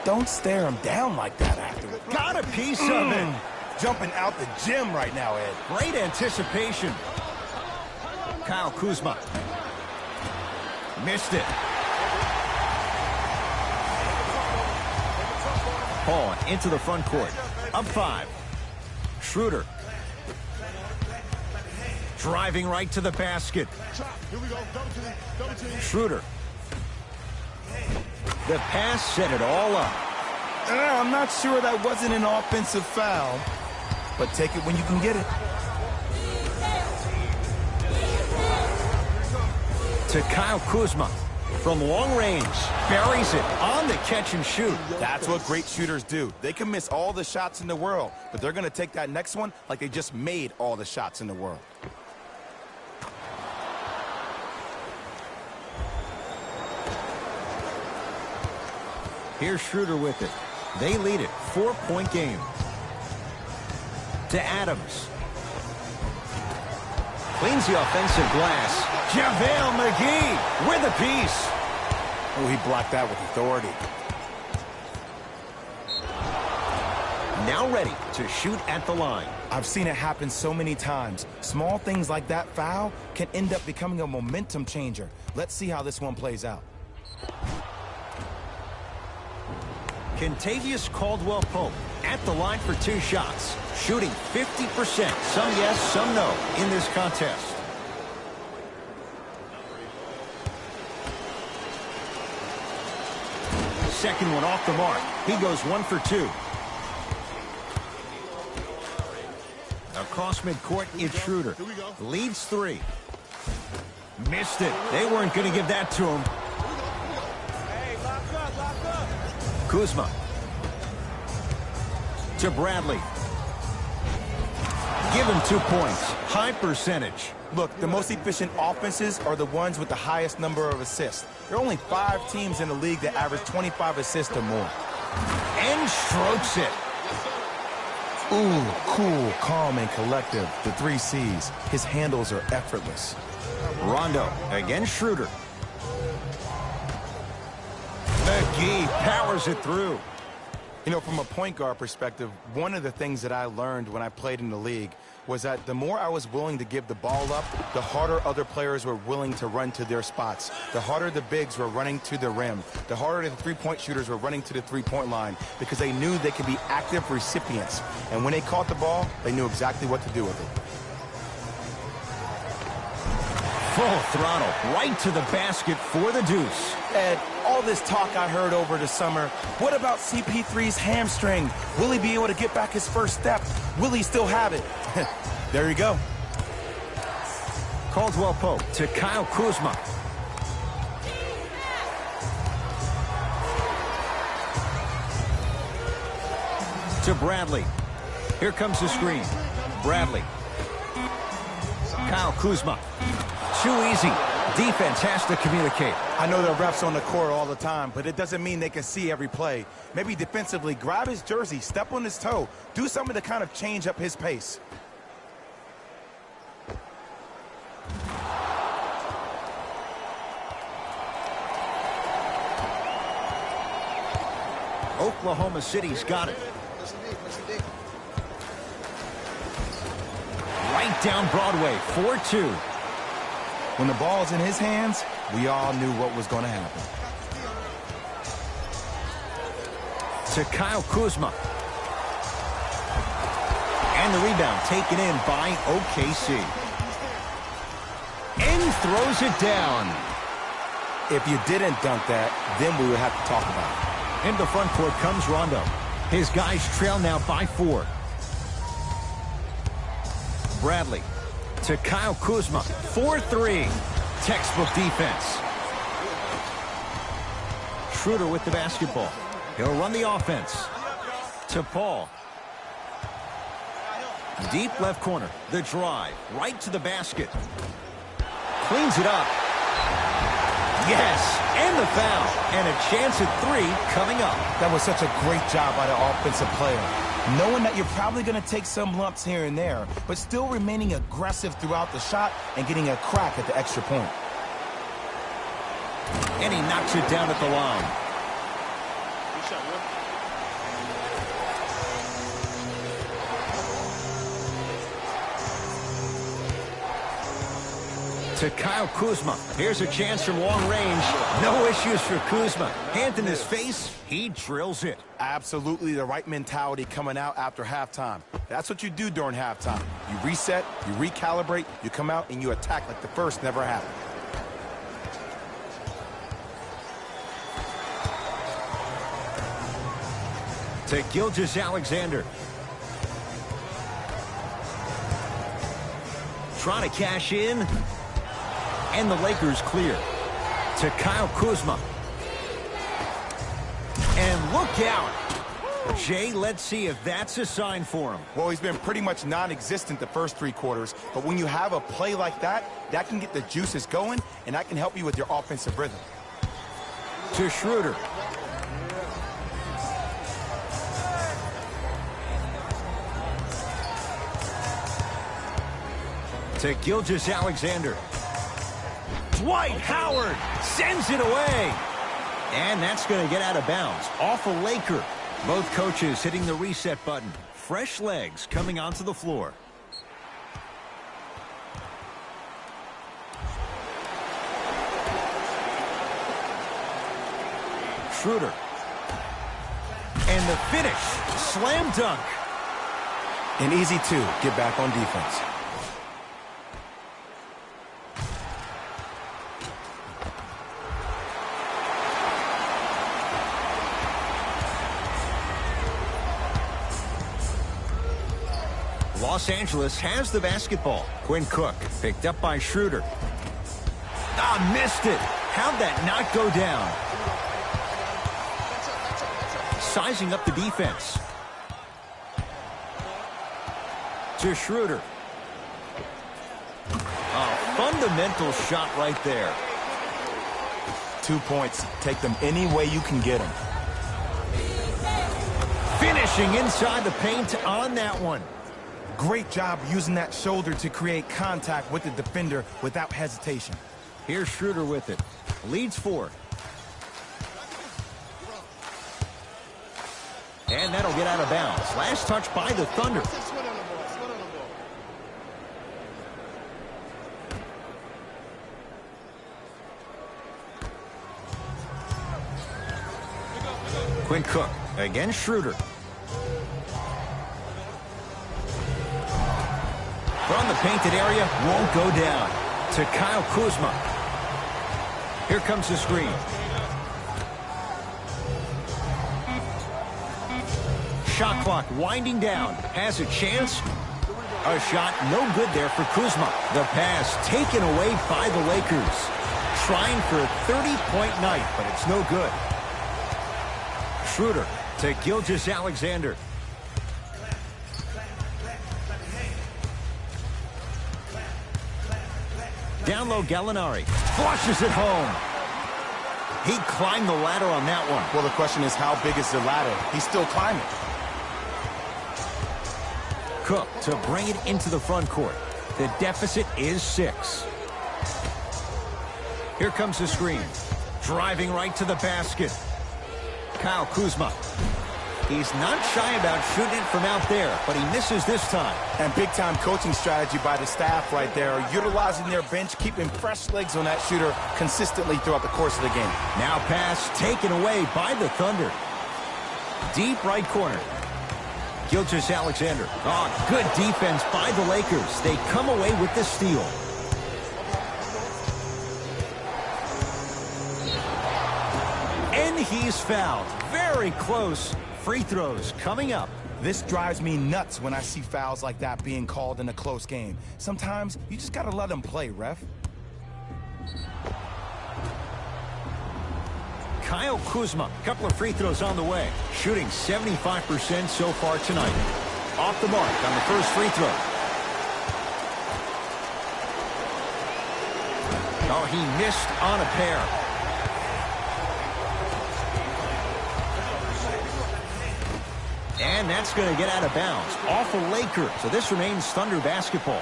Don't stare him down like that afterward. Got a piece of it. Jumping out the gym right now, Ed. Great anticipation. Kyle Kuzma. Missed it. Paul into the front court. Up 5. Schroeder. Driving right to the basket. Schroeder. The pass set it all up. I'm not sure that wasn't an offensive foul, but take it when you can get it. To Kyle Kuzma. From long range. Buries it on the catch and shoot. That's what great shooters do. They can miss all the shots in the world, but they're going to take that next one like they just made all the shots in the world. Here's Schroeder with it. They lead it. 4-point game. To Adams. Cleans the offensive glass. JaVale McGee with a piece. Oh, he blocked that with authority. Now ready to shoot at the line. I've seen it happen so many times. Small things like that foul can end up becoming a momentum changer. Let's see how this one plays out. Kentavious Caldwell-Pope at the line for 2 shots. Shooting 50%. Some yes, some no in this contest. Second one off the mark. He goes 1 for 2. Across midcourt, it's Schroeder. Leads 3. Missed it. They weren't going to give that to him. Kuzma. To Bradley. Give him 2 points. High percentage. Look, the most efficient offenses are the ones with the highest number of assists. There are only 5 teams in the league that average 25 assists or more. And strokes it. Ooh, cool, calm, and collective. The 3 C's. His handles are effortless. Rondo against Schroeder. McGee powers it through. You know, from a point guard perspective, one of the things that I learned when I played in the league was that the more I was willing to give the ball up, the harder other players were willing to run to their spots. The harder the bigs were running to the rim. The harder the three-point shooters were running to the three-point line because they knew they could be active recipients. And when they caught the ball, they knew exactly what to do with it. Full throttle right to the basket for the deuce. Ed, all this talk I heard over the summer, what about CP3's hamstring? Will he be able to get back his first step? Will he still have it? There you go. Caldwell-Pope to Kyle Kuzma. To Bradley. Here comes the screen. Bradley. Kyle Kuzma. Too easy. Defense has to communicate. I know there are refs on the court all the time, but it doesn't mean they can see every play. Maybe defensively, grab his jersey, step on his toe, do something to kind of change up his pace. Oklahoma City's got it. Right down Broadway, 4-2. When the ball's in his hands, we all knew what was going to happen. To Kyle Kuzma. And the rebound taken in by OKC. And throws it down. If you didn't dunk that, then we would have to talk about it. Into front court comes Rondo. His guys trail now by 4. Bradley to Kyle Kuzma. 4-3. Textbook defense. Schroeder with the basketball. He'll run the offense. To Paul. Deep left corner. The drive. Right to the basket. Cleans it up. Yes. And the foul. And a chance at 3 coming up. That was such a great job by the offensive player. Knowing that you're probably going to take some lumps here and there, but still remaining aggressive throughout the shot and getting a crack at the extra point. And he knocks it down at the line. To Kyle Kuzma. Here's a chance from long range. No issues for Kuzma. Hand in his face, he drills it. Absolutely the right mentality coming out after halftime. That's what you do during halftime. You reset, you recalibrate, you come out and you attack like the first never happened. To Gilgeous-Alexander. Trying to cash in. And the Lakers clear. To Kyle Kuzma. And look out. Jay, let's see if that's a sign for him. Well, he's been pretty much non-existent the first 3 quarters, but when you have a play like that, that can get the juices going, and that can help you with your offensive rhythm. To Schroeder. to Gilgeous-Alexander. Dwight Howard sends it away. And that's going to get out of bounds. Off a Laker. Both coaches hitting the reset button. Fresh legs coming onto the floor. Schroeder. And the finish. Slam dunk. An easy two. Get back on defense. Los Angeles has the basketball. Quinn Cook picked up by Schroeder. Ah, missed it. How'd that not go down? Sizing up the defense. To Schroeder. A fundamental shot right there. 2 points. Take them any way you can get them. Finishing inside the paint on that one. Great job using that shoulder to create contact with the defender without hesitation. Here's Schroeder with it. Leads 4. And that'll get out of bounds. Last touch by the Thunder. Quinn Cook against Schroeder. From the painted area, won't go down. To Kyle Kuzma. Here comes the screen. Shot clock winding down. Has a chance. A shot no good there for Kuzma. The pass taken away by the Lakers. Trying for a 30-point night, but it's no good. Schroeder to Gilgeous-Alexander. Down low, Gallinari flushes it home. He climbed the ladder on that one. Well, the question is, how big is the ladder? He's still climbing. Cook to bring it into the front court. The deficit is 6. Here comes the screen. Driving right to the basket. Kyle Kuzma. He's not shy about shooting it from out there, but he misses this time. And big-time coaching strategy by the staff right there, utilizing their bench, keeping fresh legs on that shooter consistently throughout the course of the game. Now pass taken away by the Thunder. Deep right corner. Gilgeous-Alexander. Oh, good defense by the Lakers. They come away with the steal. And he's fouled. Very close. Free throws coming up. This drives me nuts when I see fouls like that being called in a close game. Sometimes you just got to let them play, ref. Kyle Kuzma, couple of free throws on the way. Shooting 75% so far tonight. Off the mark on the first free throw. Oh, he missed on a pair. And that's going to get out of bounds. Off a Laker. So this remains Thunder basketball.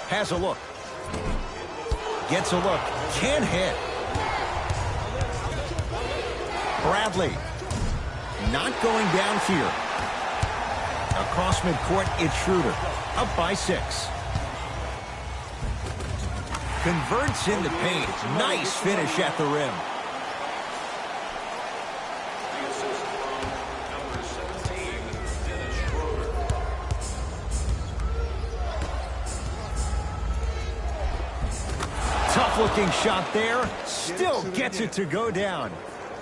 Has a look. Gets a look. Can't hit. Bradley. Not going down here. Across midcourt, it's Schroeder. Up by 6. Converts in the paint. Nice finish at the rim. Tough-looking shot there. Still gets it to go down.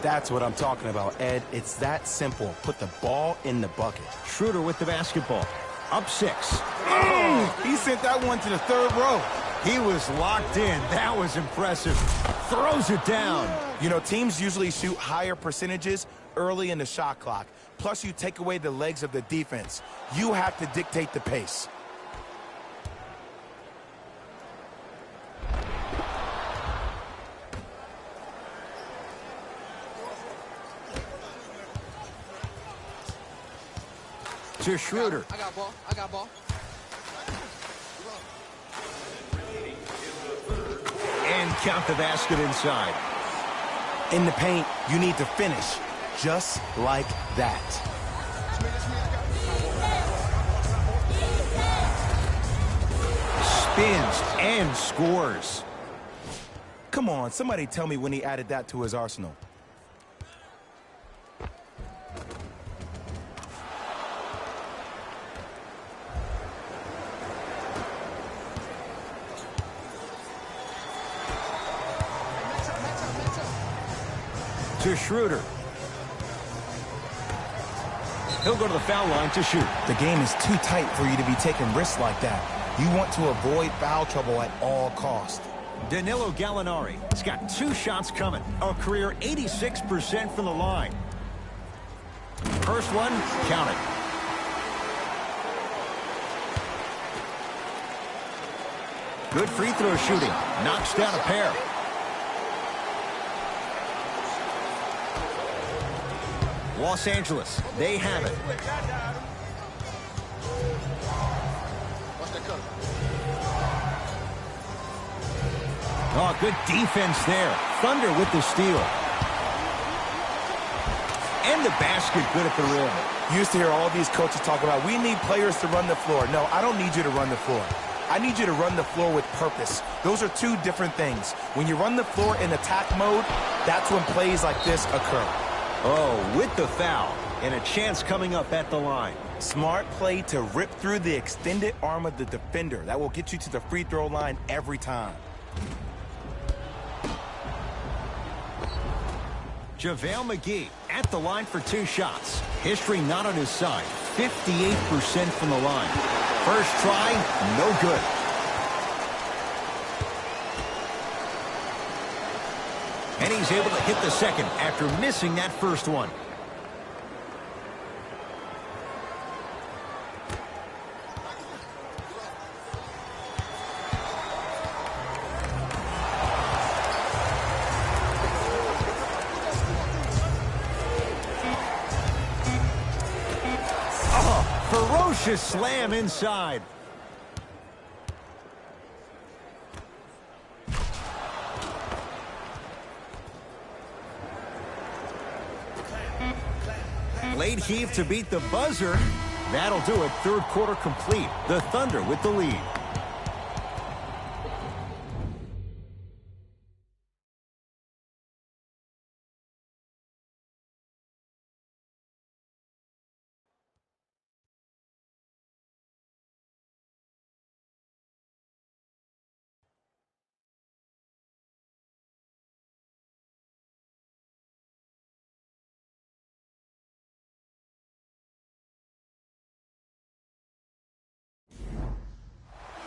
That's what I'm talking about, Ed. It's that simple. Put the ball in the bucket. Schroeder with the basketball. Up 6. He sent that one to the third row. He was locked in. That was impressive. Throws it down. You know, teams usually shoot higher percentages early in the shot clock. Plus, you take away the legs of the defense. You have to dictate the pace. To Schroeder. I got ball. I got ball. And count the basket inside. In the paint, you need to finish just like that. Spins and scores. Come on, somebody tell me when he added that to his arsenal. To Schroeder. He'll go to the foul line to shoot. The game is too tight for you to be taking risks like that. You want to avoid foul trouble at all costs. Danilo Gallinari has got 2 shots coming. A career 86% from the line. First one, count it. Good free throw shooting. Knocks down a pair. Los Angeles, they have it. Oh, good defense there. Thunder with the steal. And the basket good at the rim. You used to hear all these coaches talk about, we need players to run the floor. No, I don't need you to run the floor. I need you to run the floor with purpose. Those are 2 different things. When you run the floor in attack mode, that's when plays like this occur. Oh, with the foul. And a chance coming up at the line. Smart play to rip through the extended arm of the defender. That will get you to the free throw line every time. JaVale McGee at the line for 2 shots. History not on his side. 58% from the line. First try, no good. And he's able to hit the second after missing that first one. Ferocious slam inside. Late heave to beat the buzzer. That'll do it. Third quarter complete. The Thunder with the lead.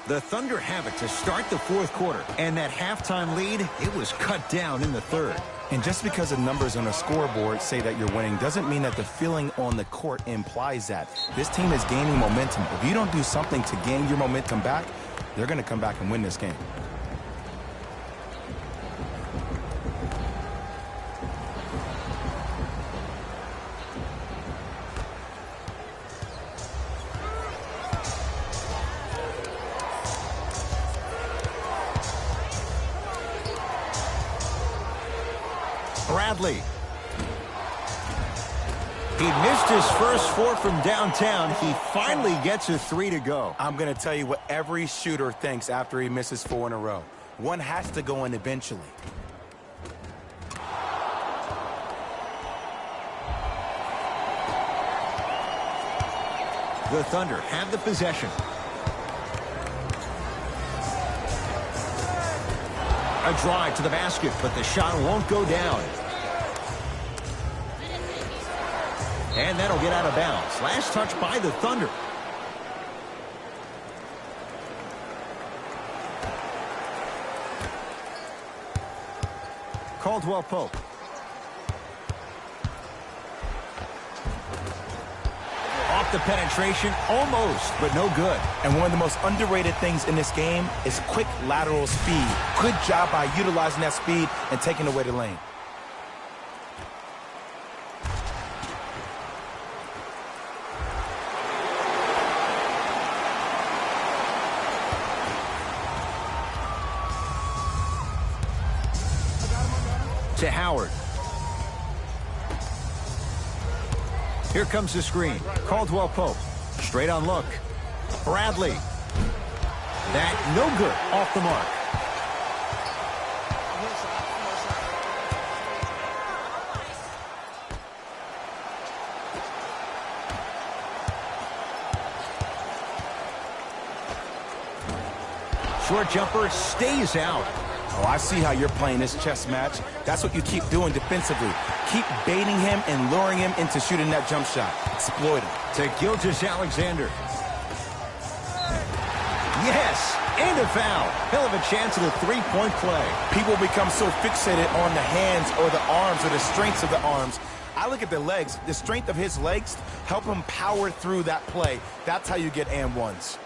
The Thunder have it to start the fourth quarter. And that halftime lead, it was cut down in the third. And just because the numbers on a scoreboard say that you're winning doesn't mean that the feeling on the court implies that. This team is gaining momentum. If you don't do something to gain your momentum back, they're going to come back and win this game. Bradley. He missed his first 4 from downtown. He finally gets a 3 to go. I'm going to tell you what every shooter thinks after he misses 4 in a row. One has to go in eventually. The Thunder have the possession. A drive to the basket, but the shot won't go down. And that'll get out of bounds. Last touch by the Thunder. Caldwell Pope. Off the penetration, almost, but no good. And one of the most underrated things in this game is quick lateral speed. Good job by utilizing that speed and taking away the lane. To Howard. Here comes the screen. Caldwell Pope. Straight on look. Bradley. That no good. Off the mark. Short jumper stays out. Oh, I see how you're playing this chess match. That's what you keep doing defensively. Keep baiting him and luring him into shooting that jump shot. Exploit him. To Gilgeous-Alexander. Yes, and a foul. He'll have a chance at a three-point play. People become so fixated on the hands or the arms or the strengths of the arms. I look at the legs. The strength of his legs help him power through that play. That's how you get and ones.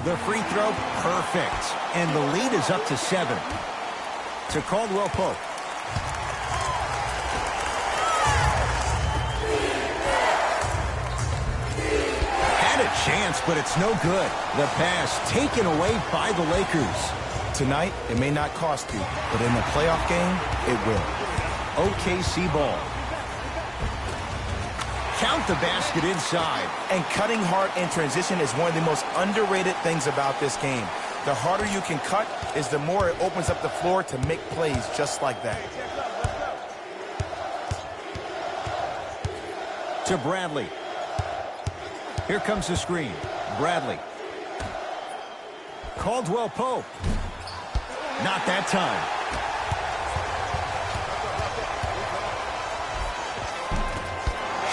The free throw, perfect. And the lead is up to 7. To Caldwell Pope. Had a chance, but it's no good. The pass taken away by the Lakers. Tonight, it may not cost you, but in the playoff game, it will. OKC ball. Count the basket inside. And cutting hard in transition is one of the most underrated things about this game. The harder you can cut is the more it opens up the floor to make plays just like that. To Bradley. Here comes the screen. Bradley. Caldwell Pope. Not that time.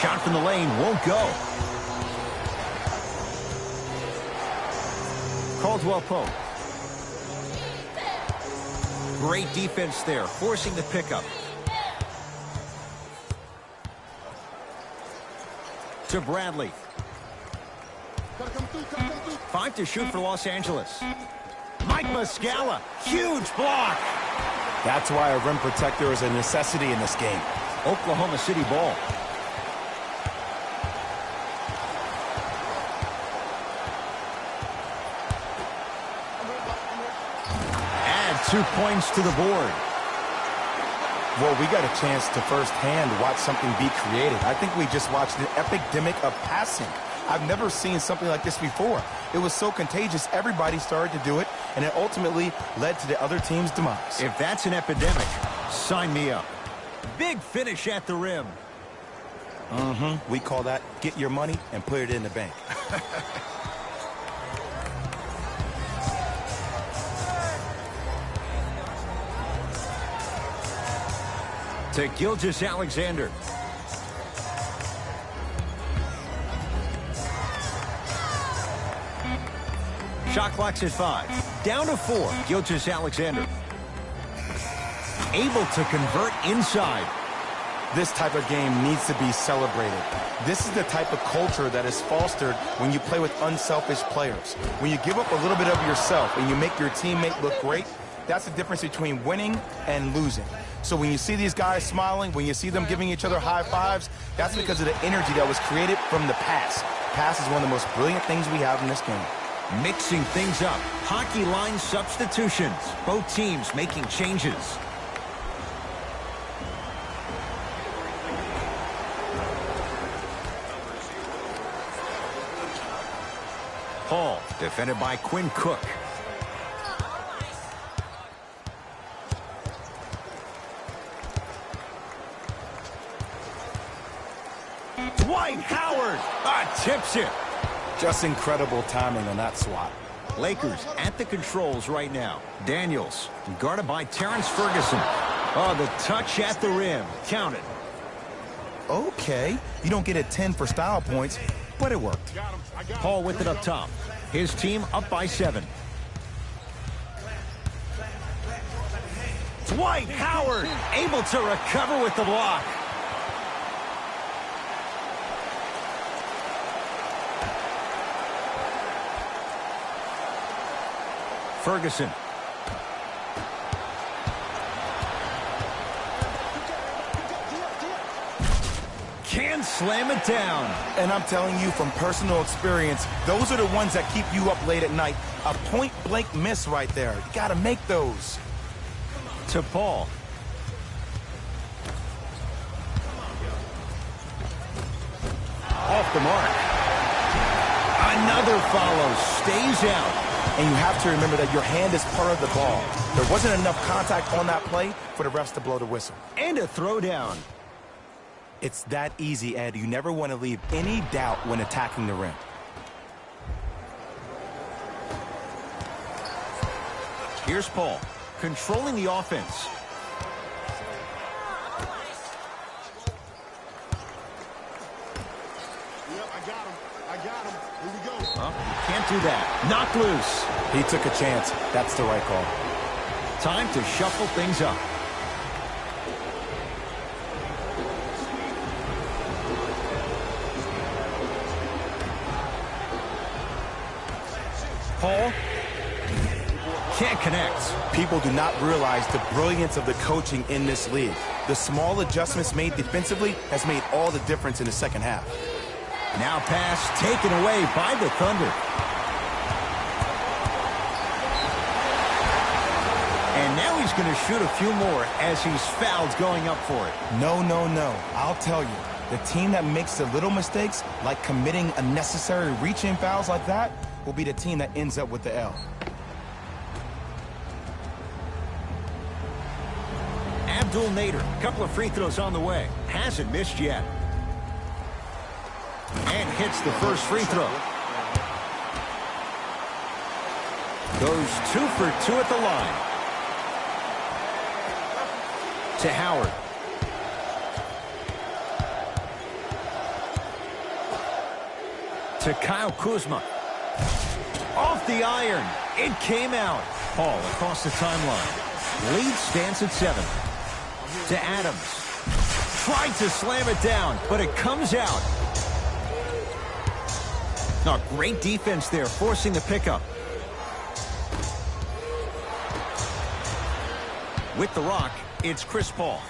Shot from the lane won't go. Caldwell Pope. Great defense there, forcing the pickup. To Bradley. 5 to shoot for Los Angeles. Mike Muscala, huge block. That's why a rim protector is a necessity in this game. Oklahoma City ball. Add 2 points to the board. Well, we got a chance to firsthand watch something be created. I think we just watched an epidemic of passing. I've never seen something like this before. It was so contagious, everybody started to do it, and it ultimately led to the other team's demise. If that's an epidemic, sign me up. Big finish at the rim. We call that get your money and put it in the bank. To Gilgeous-Alexander. Shot clock's at 5. Down to 4. Gilgeous-Alexander. Able to convert inside. This type of game needs to be celebrated. This is the type of culture that is fostered when you play with unselfish players. When you give up a little bit of yourself and you make your teammate look great, that's the difference between winning and losing. So when you see these guys smiling, when you see them giving each other high fives, that's because of the energy that was created from the pass. Pass is one of the most brilliant things we have in this game. Mixing things up. Hockey line substitutions. Both teams making changes. Hall, defended by Quinn Cook. Dwight Howard tips it. Just incredible timing on that swat. Lakers at the controls right now. Daniels guarded by Terrence Ferguson. Oh, the touch at the rim. Counted. Okay, you don't get a 10 for style points, but it worked. Paul with it up top. His team up by 7. Dwight Howard able to recover with the block. Ferguson. Can slam it down. And I'm telling you from personal experience, those are the ones that keep you up late at night. A point-blank miss right there. You got to make those. To Paul. off the mark. Another follow, stays out. And you have to remember that your hand is part of the ball. There wasn't enough contact on that play for the refs to blow the whistle. And a throwdown. It's that easy, Ed. You never want to leave any doubt when attacking the rim. Here's Paul, controlling the offense. I got him. Here we go. Well, you can't do that. Knocked loose. He took a chance. That's the right call. Time to shuffle things up. Paul can't connect. People do not realize the brilliance of the coaching in this league. The small adjustments made defensively has made all the difference in the second half. Now pass taken away by the Thunder. And now he's going to shoot a few more as he's fouled going up for it. No, no, no. I'll tell you, the team that makes the little mistakes, like committing unnecessary reach-in fouls like that, will be the team that ends up with the L. Abdul Nader, a couple of free throws on the way. Hasn't missed yet. And hits the first free throw. Goes 2 for 2 at the line. To Howard. To Kyle Kuzma. Off the iron. It came out. Paul across the timeline. Lead stands at 7. To Adams. Tried to slam it down, but it comes out. Oh, great defense there, forcing the pickup. With the rock, it's Chris Paul.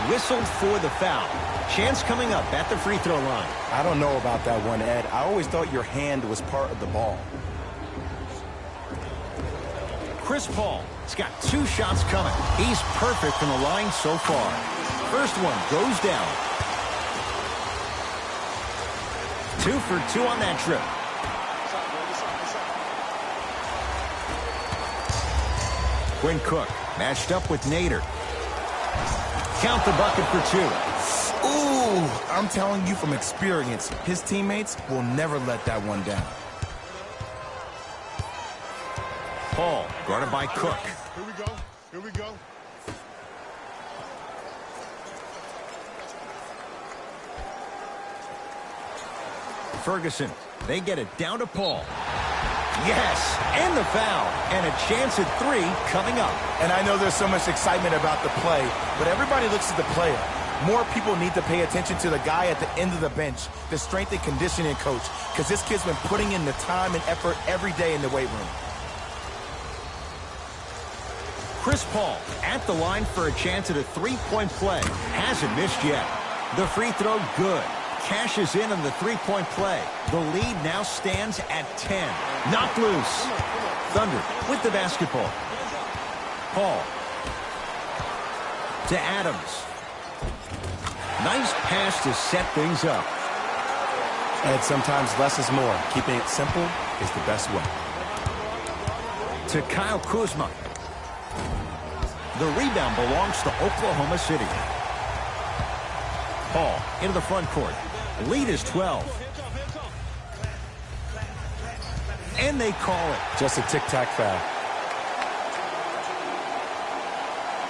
Whistled for the foul. Chance coming up at the free throw line. I don't know about that one, Ed. I always thought your hand was part of the ball. Chris Paul has got 2 shots coming. He's perfect from the line so far. First one goes down. 2 for 2 on that trip. Quinn Cook matched up with Nader. Count the bucket for 2. Ooh, I'm telling you from experience, his teammates will never let that one down. Paul guarded by Cook. Here we go. Here we go. Ferguson, they get it down to Paul. Yes, and the foul, and a chance at 3 coming up. And I know there's so much excitement about the play, but everybody looks at the player. More people need to pay attention to the guy at the end of the bench, the strength and conditioning coach, because this kid's been putting in the time and effort every day in the weight room. Chris Paul at the line for a chance at a 3-point play. Hasn't missed yet. The free throw good. Cashes in on the 3-point play. The lead now stands at 10. Knocked loose. Thunder with the basketball. Paul. To Adams. Nice pass to set things up. And sometimes less is more. Keeping it simple is the best way. To Kyle Kuzma. The rebound belongs to Oklahoma City. Paul into the front court. Lead is 12. And they call it. Just a tic-tac foul.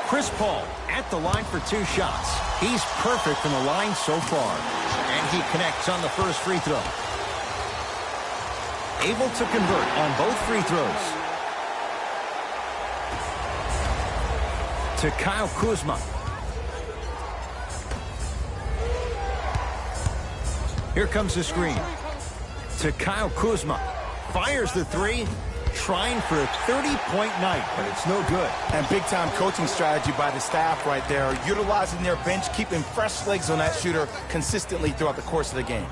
Chris Paul at the line for 2 shots. He's perfect from the line so far. And he connects on the first free throw. Able to convert on both free throws. To Kyle Kuzma. Here comes the screen. To Kyle Kuzma. Fires the 3. Trying for a 30-point night, but it's no good. And big-time coaching strategy by the staff right there, utilizing their bench, keeping fresh legs on that shooter consistently throughout the course of the game.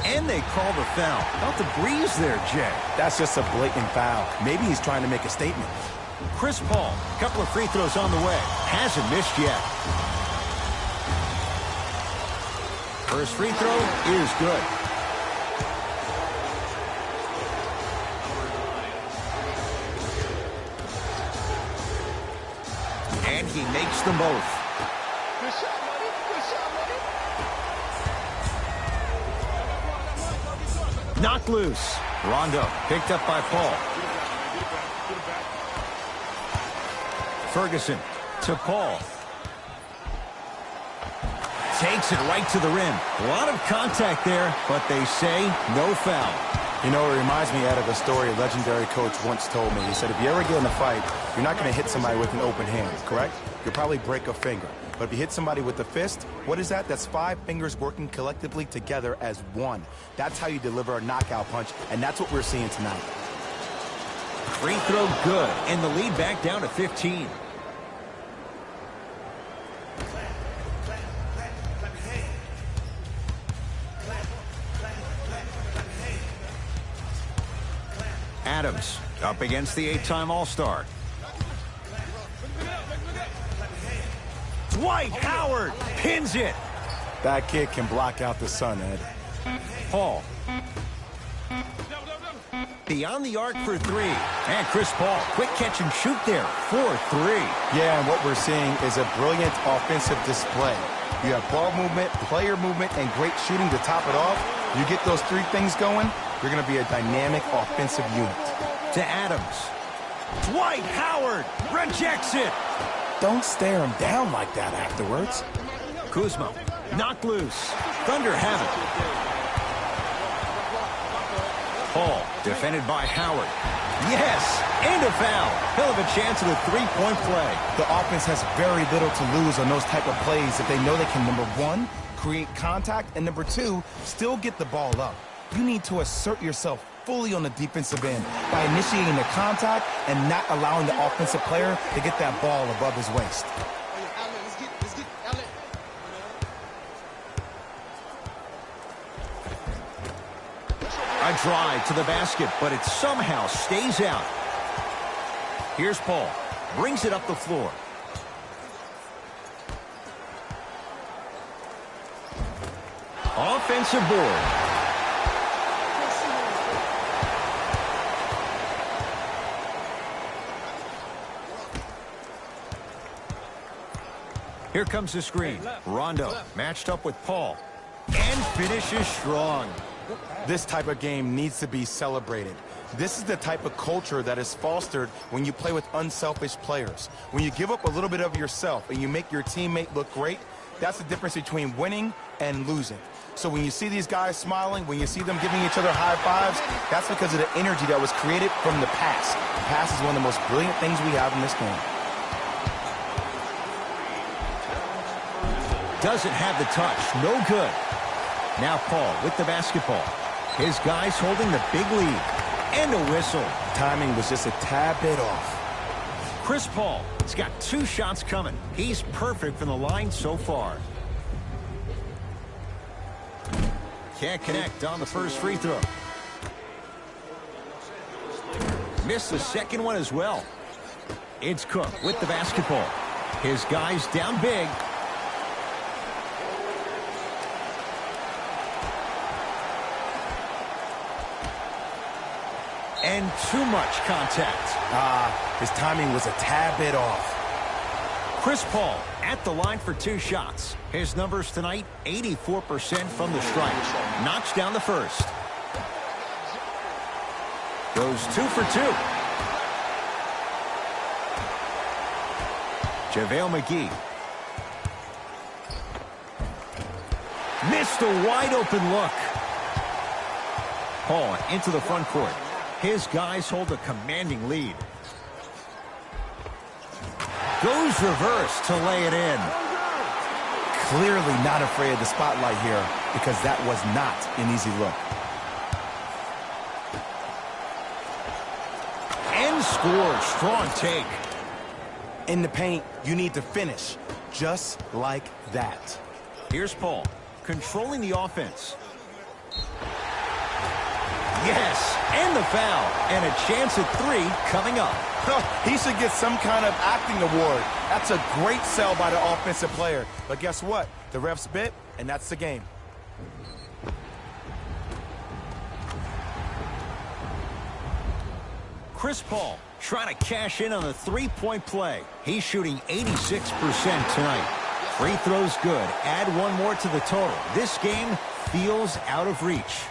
And they call the foul. Felt the breeze there, Jay. That's just a blatant foul. Maybe he's trying to make a statement. Chris Paul, a couple of free throws on the way. Hasn't missed yet. First free throw is good. And he makes them both. Good shot, buddy. Good shot, buddy. Knocked loose. Rondo picked up by Paul. Ferguson to Paul. Takes it right to the rim. A lot of contact there, but they say no foul. You know, it reminds me out of a story a legendary coach once told me. He said, if you ever get in a fight, you're not going to hit somebody with an open hand, correct? You'll probably break a finger. But if you hit somebody with a fist, what is that? That's 5 fingers working collectively together as one. That's how you deliver a knockout punch, and that's what we're seeing tonight. Free throw good, and the lead back down to 15. Adams up against the 8-time All-Star. Dwight Howard pins it. That kid can block out the sun, Ed. Paul. Beyond the arc for 3. And Chris Paul, quick catch and shoot there for 3. Yeah, and what we're seeing is a brilliant offensive display. You have ball movement, player movement, and great shooting to top it off. You get those 3 things going, you're going to be a dynamic offensive unit. To Adams. Dwight Howard rejects it. Don't stare him down like that afterwards. Kuzma knocked loose. Thunder have it. Paul defended by Howard. Yes, and a foul. Hell of a chance at a 3-point play. The offense has very little to lose on those type of plays if they know they can, number 1, create contact, and number 2, still get the ball up. You need to assert yourself fully on the defensive end by initiating the contact and not allowing the offensive player to get that ball above his waist. A drive to the basket, but it somehow stays out. Here's Paul. Brings it up the floor. Offensive board. Here comes the screen. Rondo matched up with Paul. And finishes strong. This type of game needs to be celebrated. This is the type of culture that is fostered when you play with unselfish players. When you give up a little bit of yourself and you make your teammate look great, that's the difference between winning and losing. So when you see these guys smiling, when you see them giving each other high fives, that's because of the energy that was created from the pass. The pass is one of the most brilliant things we have in this game. Doesn't have the touch. No good. Now Paul with the basketball. His guys holding the big lead. And a whistle. Timing was just a tad bit off. Chris Paul has got 2 shots coming. He's perfect from the line so far. Can't connect on the first free throw. Missed the second one as well. It's Cook with the basketball. His guys down big. And too much contact. His timing was a tad bit off. Chris Paul at the line for 2 shots. His numbers tonight, 84% from the stripe. Knocks down the first. Goes 2 for 2. JaVale McGee. Missed a wide open look. Paul into the front court. His guys hold a commanding lead. Goes reverse to lay it in. Clearly not afraid of the spotlight here because that was not an easy look. And scores. Strong take. In the paint, you need to finish just like that. Here's Paul controlling the offense. Yes, and the foul. And a chance at 3 coming up. He should get some kind of acting award. That's a great sell by the offensive player. But guess what? The refs bit, and that's the game. Chris Paul trying to cash in on the three-point play. He's shooting 86% tonight. Free throws good. Add one more to the total. This game feels out of reach.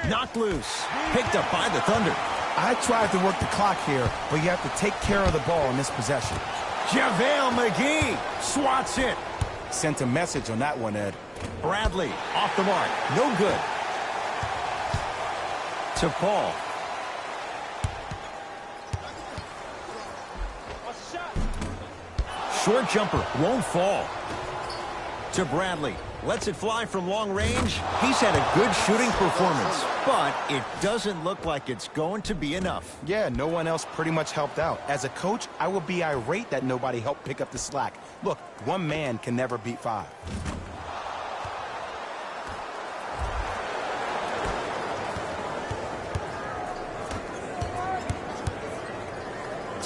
Knocked loose. Picked up by the Thunder. I tried to work the clock here, but you have to take care of the ball in this possession. JaVale McGee swats it. Sent a message on that one, Ed. Bradley off the mark. No good. To Paul. Short jumper won't fall. To Bradley. Lets it fly from long range. He's had a good shooting performance, but it doesn't look like it's going to be enough. Yeah, no one else pretty much helped out. As a coach, I would be irate that nobody helped pick up the slack. Look, one man can never beat 5.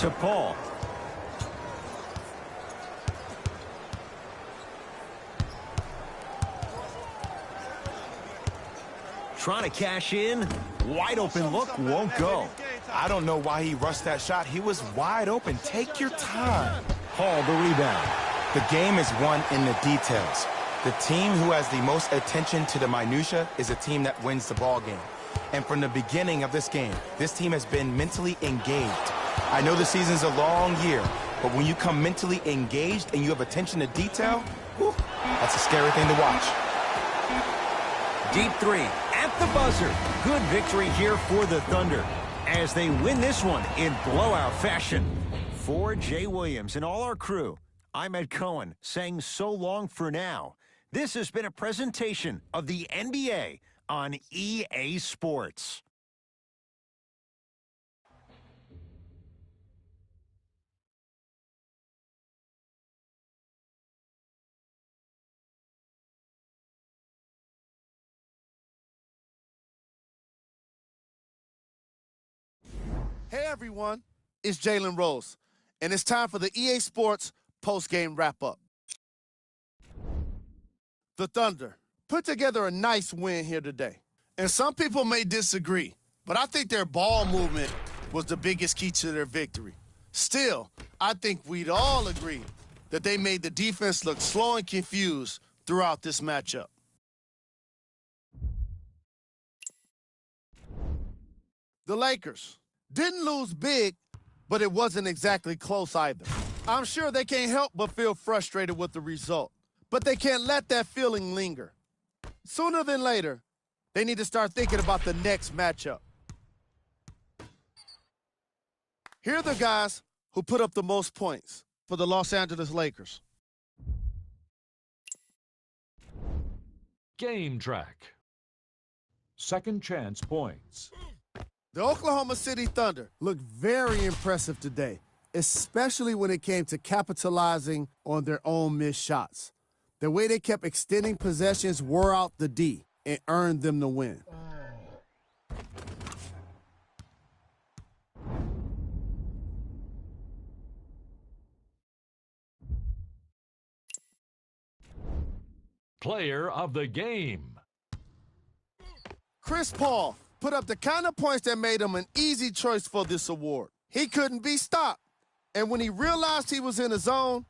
To Paul. Trying to cash in. Wide open look won't go. I don't know why he rushed that shot. He was wide open. Take your time. Paul the rebound. The game is won in the details. The team who has the most attention to the minutia is a team that wins the ball game. And from the beginning of this game, this team has been mentally engaged. I know the season's a long year, but when you come mentally engaged and you have attention to detail, whew, that's a scary thing to watch. Deep 3 at the buzzer. Good victory here for the Thunder as they win this one in blowout fashion. For Jay Williams and all our crew, I'm Ed Cohen saying so long for now. This has been a presentation of the NBA on EA Sports. Hey everyone, it's Jalen Rose, and it's time for the EA Sports post-game wrap-up. The Thunder put together a nice win here today, and some people may disagree, but I think their ball movement was the biggest key to their victory. Still, I think we'd all agree that they made the defense look slow and confused throughout this matchup. The Lakers didn't lose big, but it wasn't exactly close either. I'm sure they can't help but feel frustrated with the result, but they can't let that feeling linger. Sooner than later, they need to start thinking about the next matchup. Here are the guys who put up the most points for the Los Angeles Lakers. Game track. Second chance points. The Oklahoma City Thunder looked very impressive today, especially when it came to capitalizing on their own missed shots. The way they kept extending possessions wore out the D and earned them the win. Player of the game. Chris Paul put up the kind of points that made him an easy choice for this award. He couldn't be stopped, and when he realized he was in the zone,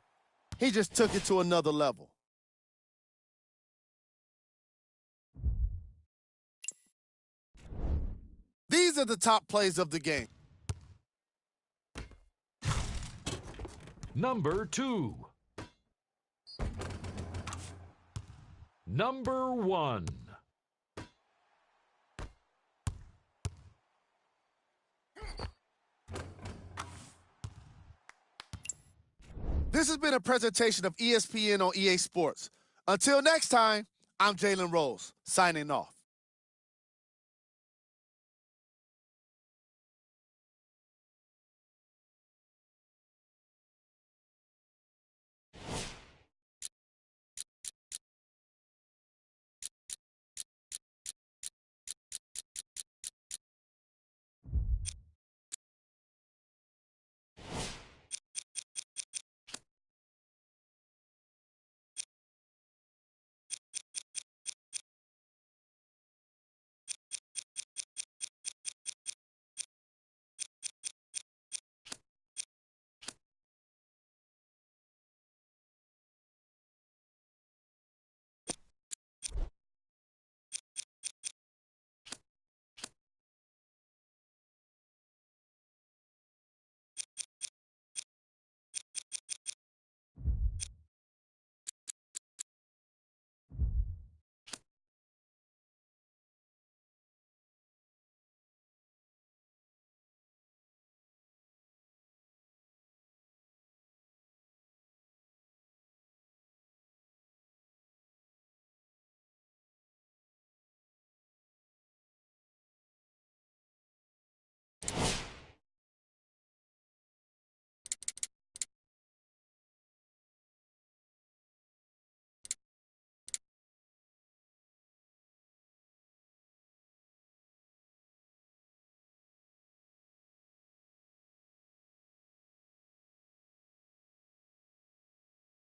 he just took it to another level. These are the top plays of the game. Number 2. Number 1. This has been a presentation of ESPN on EA Sports. Until next time, I'm Jalen Rose, signing off.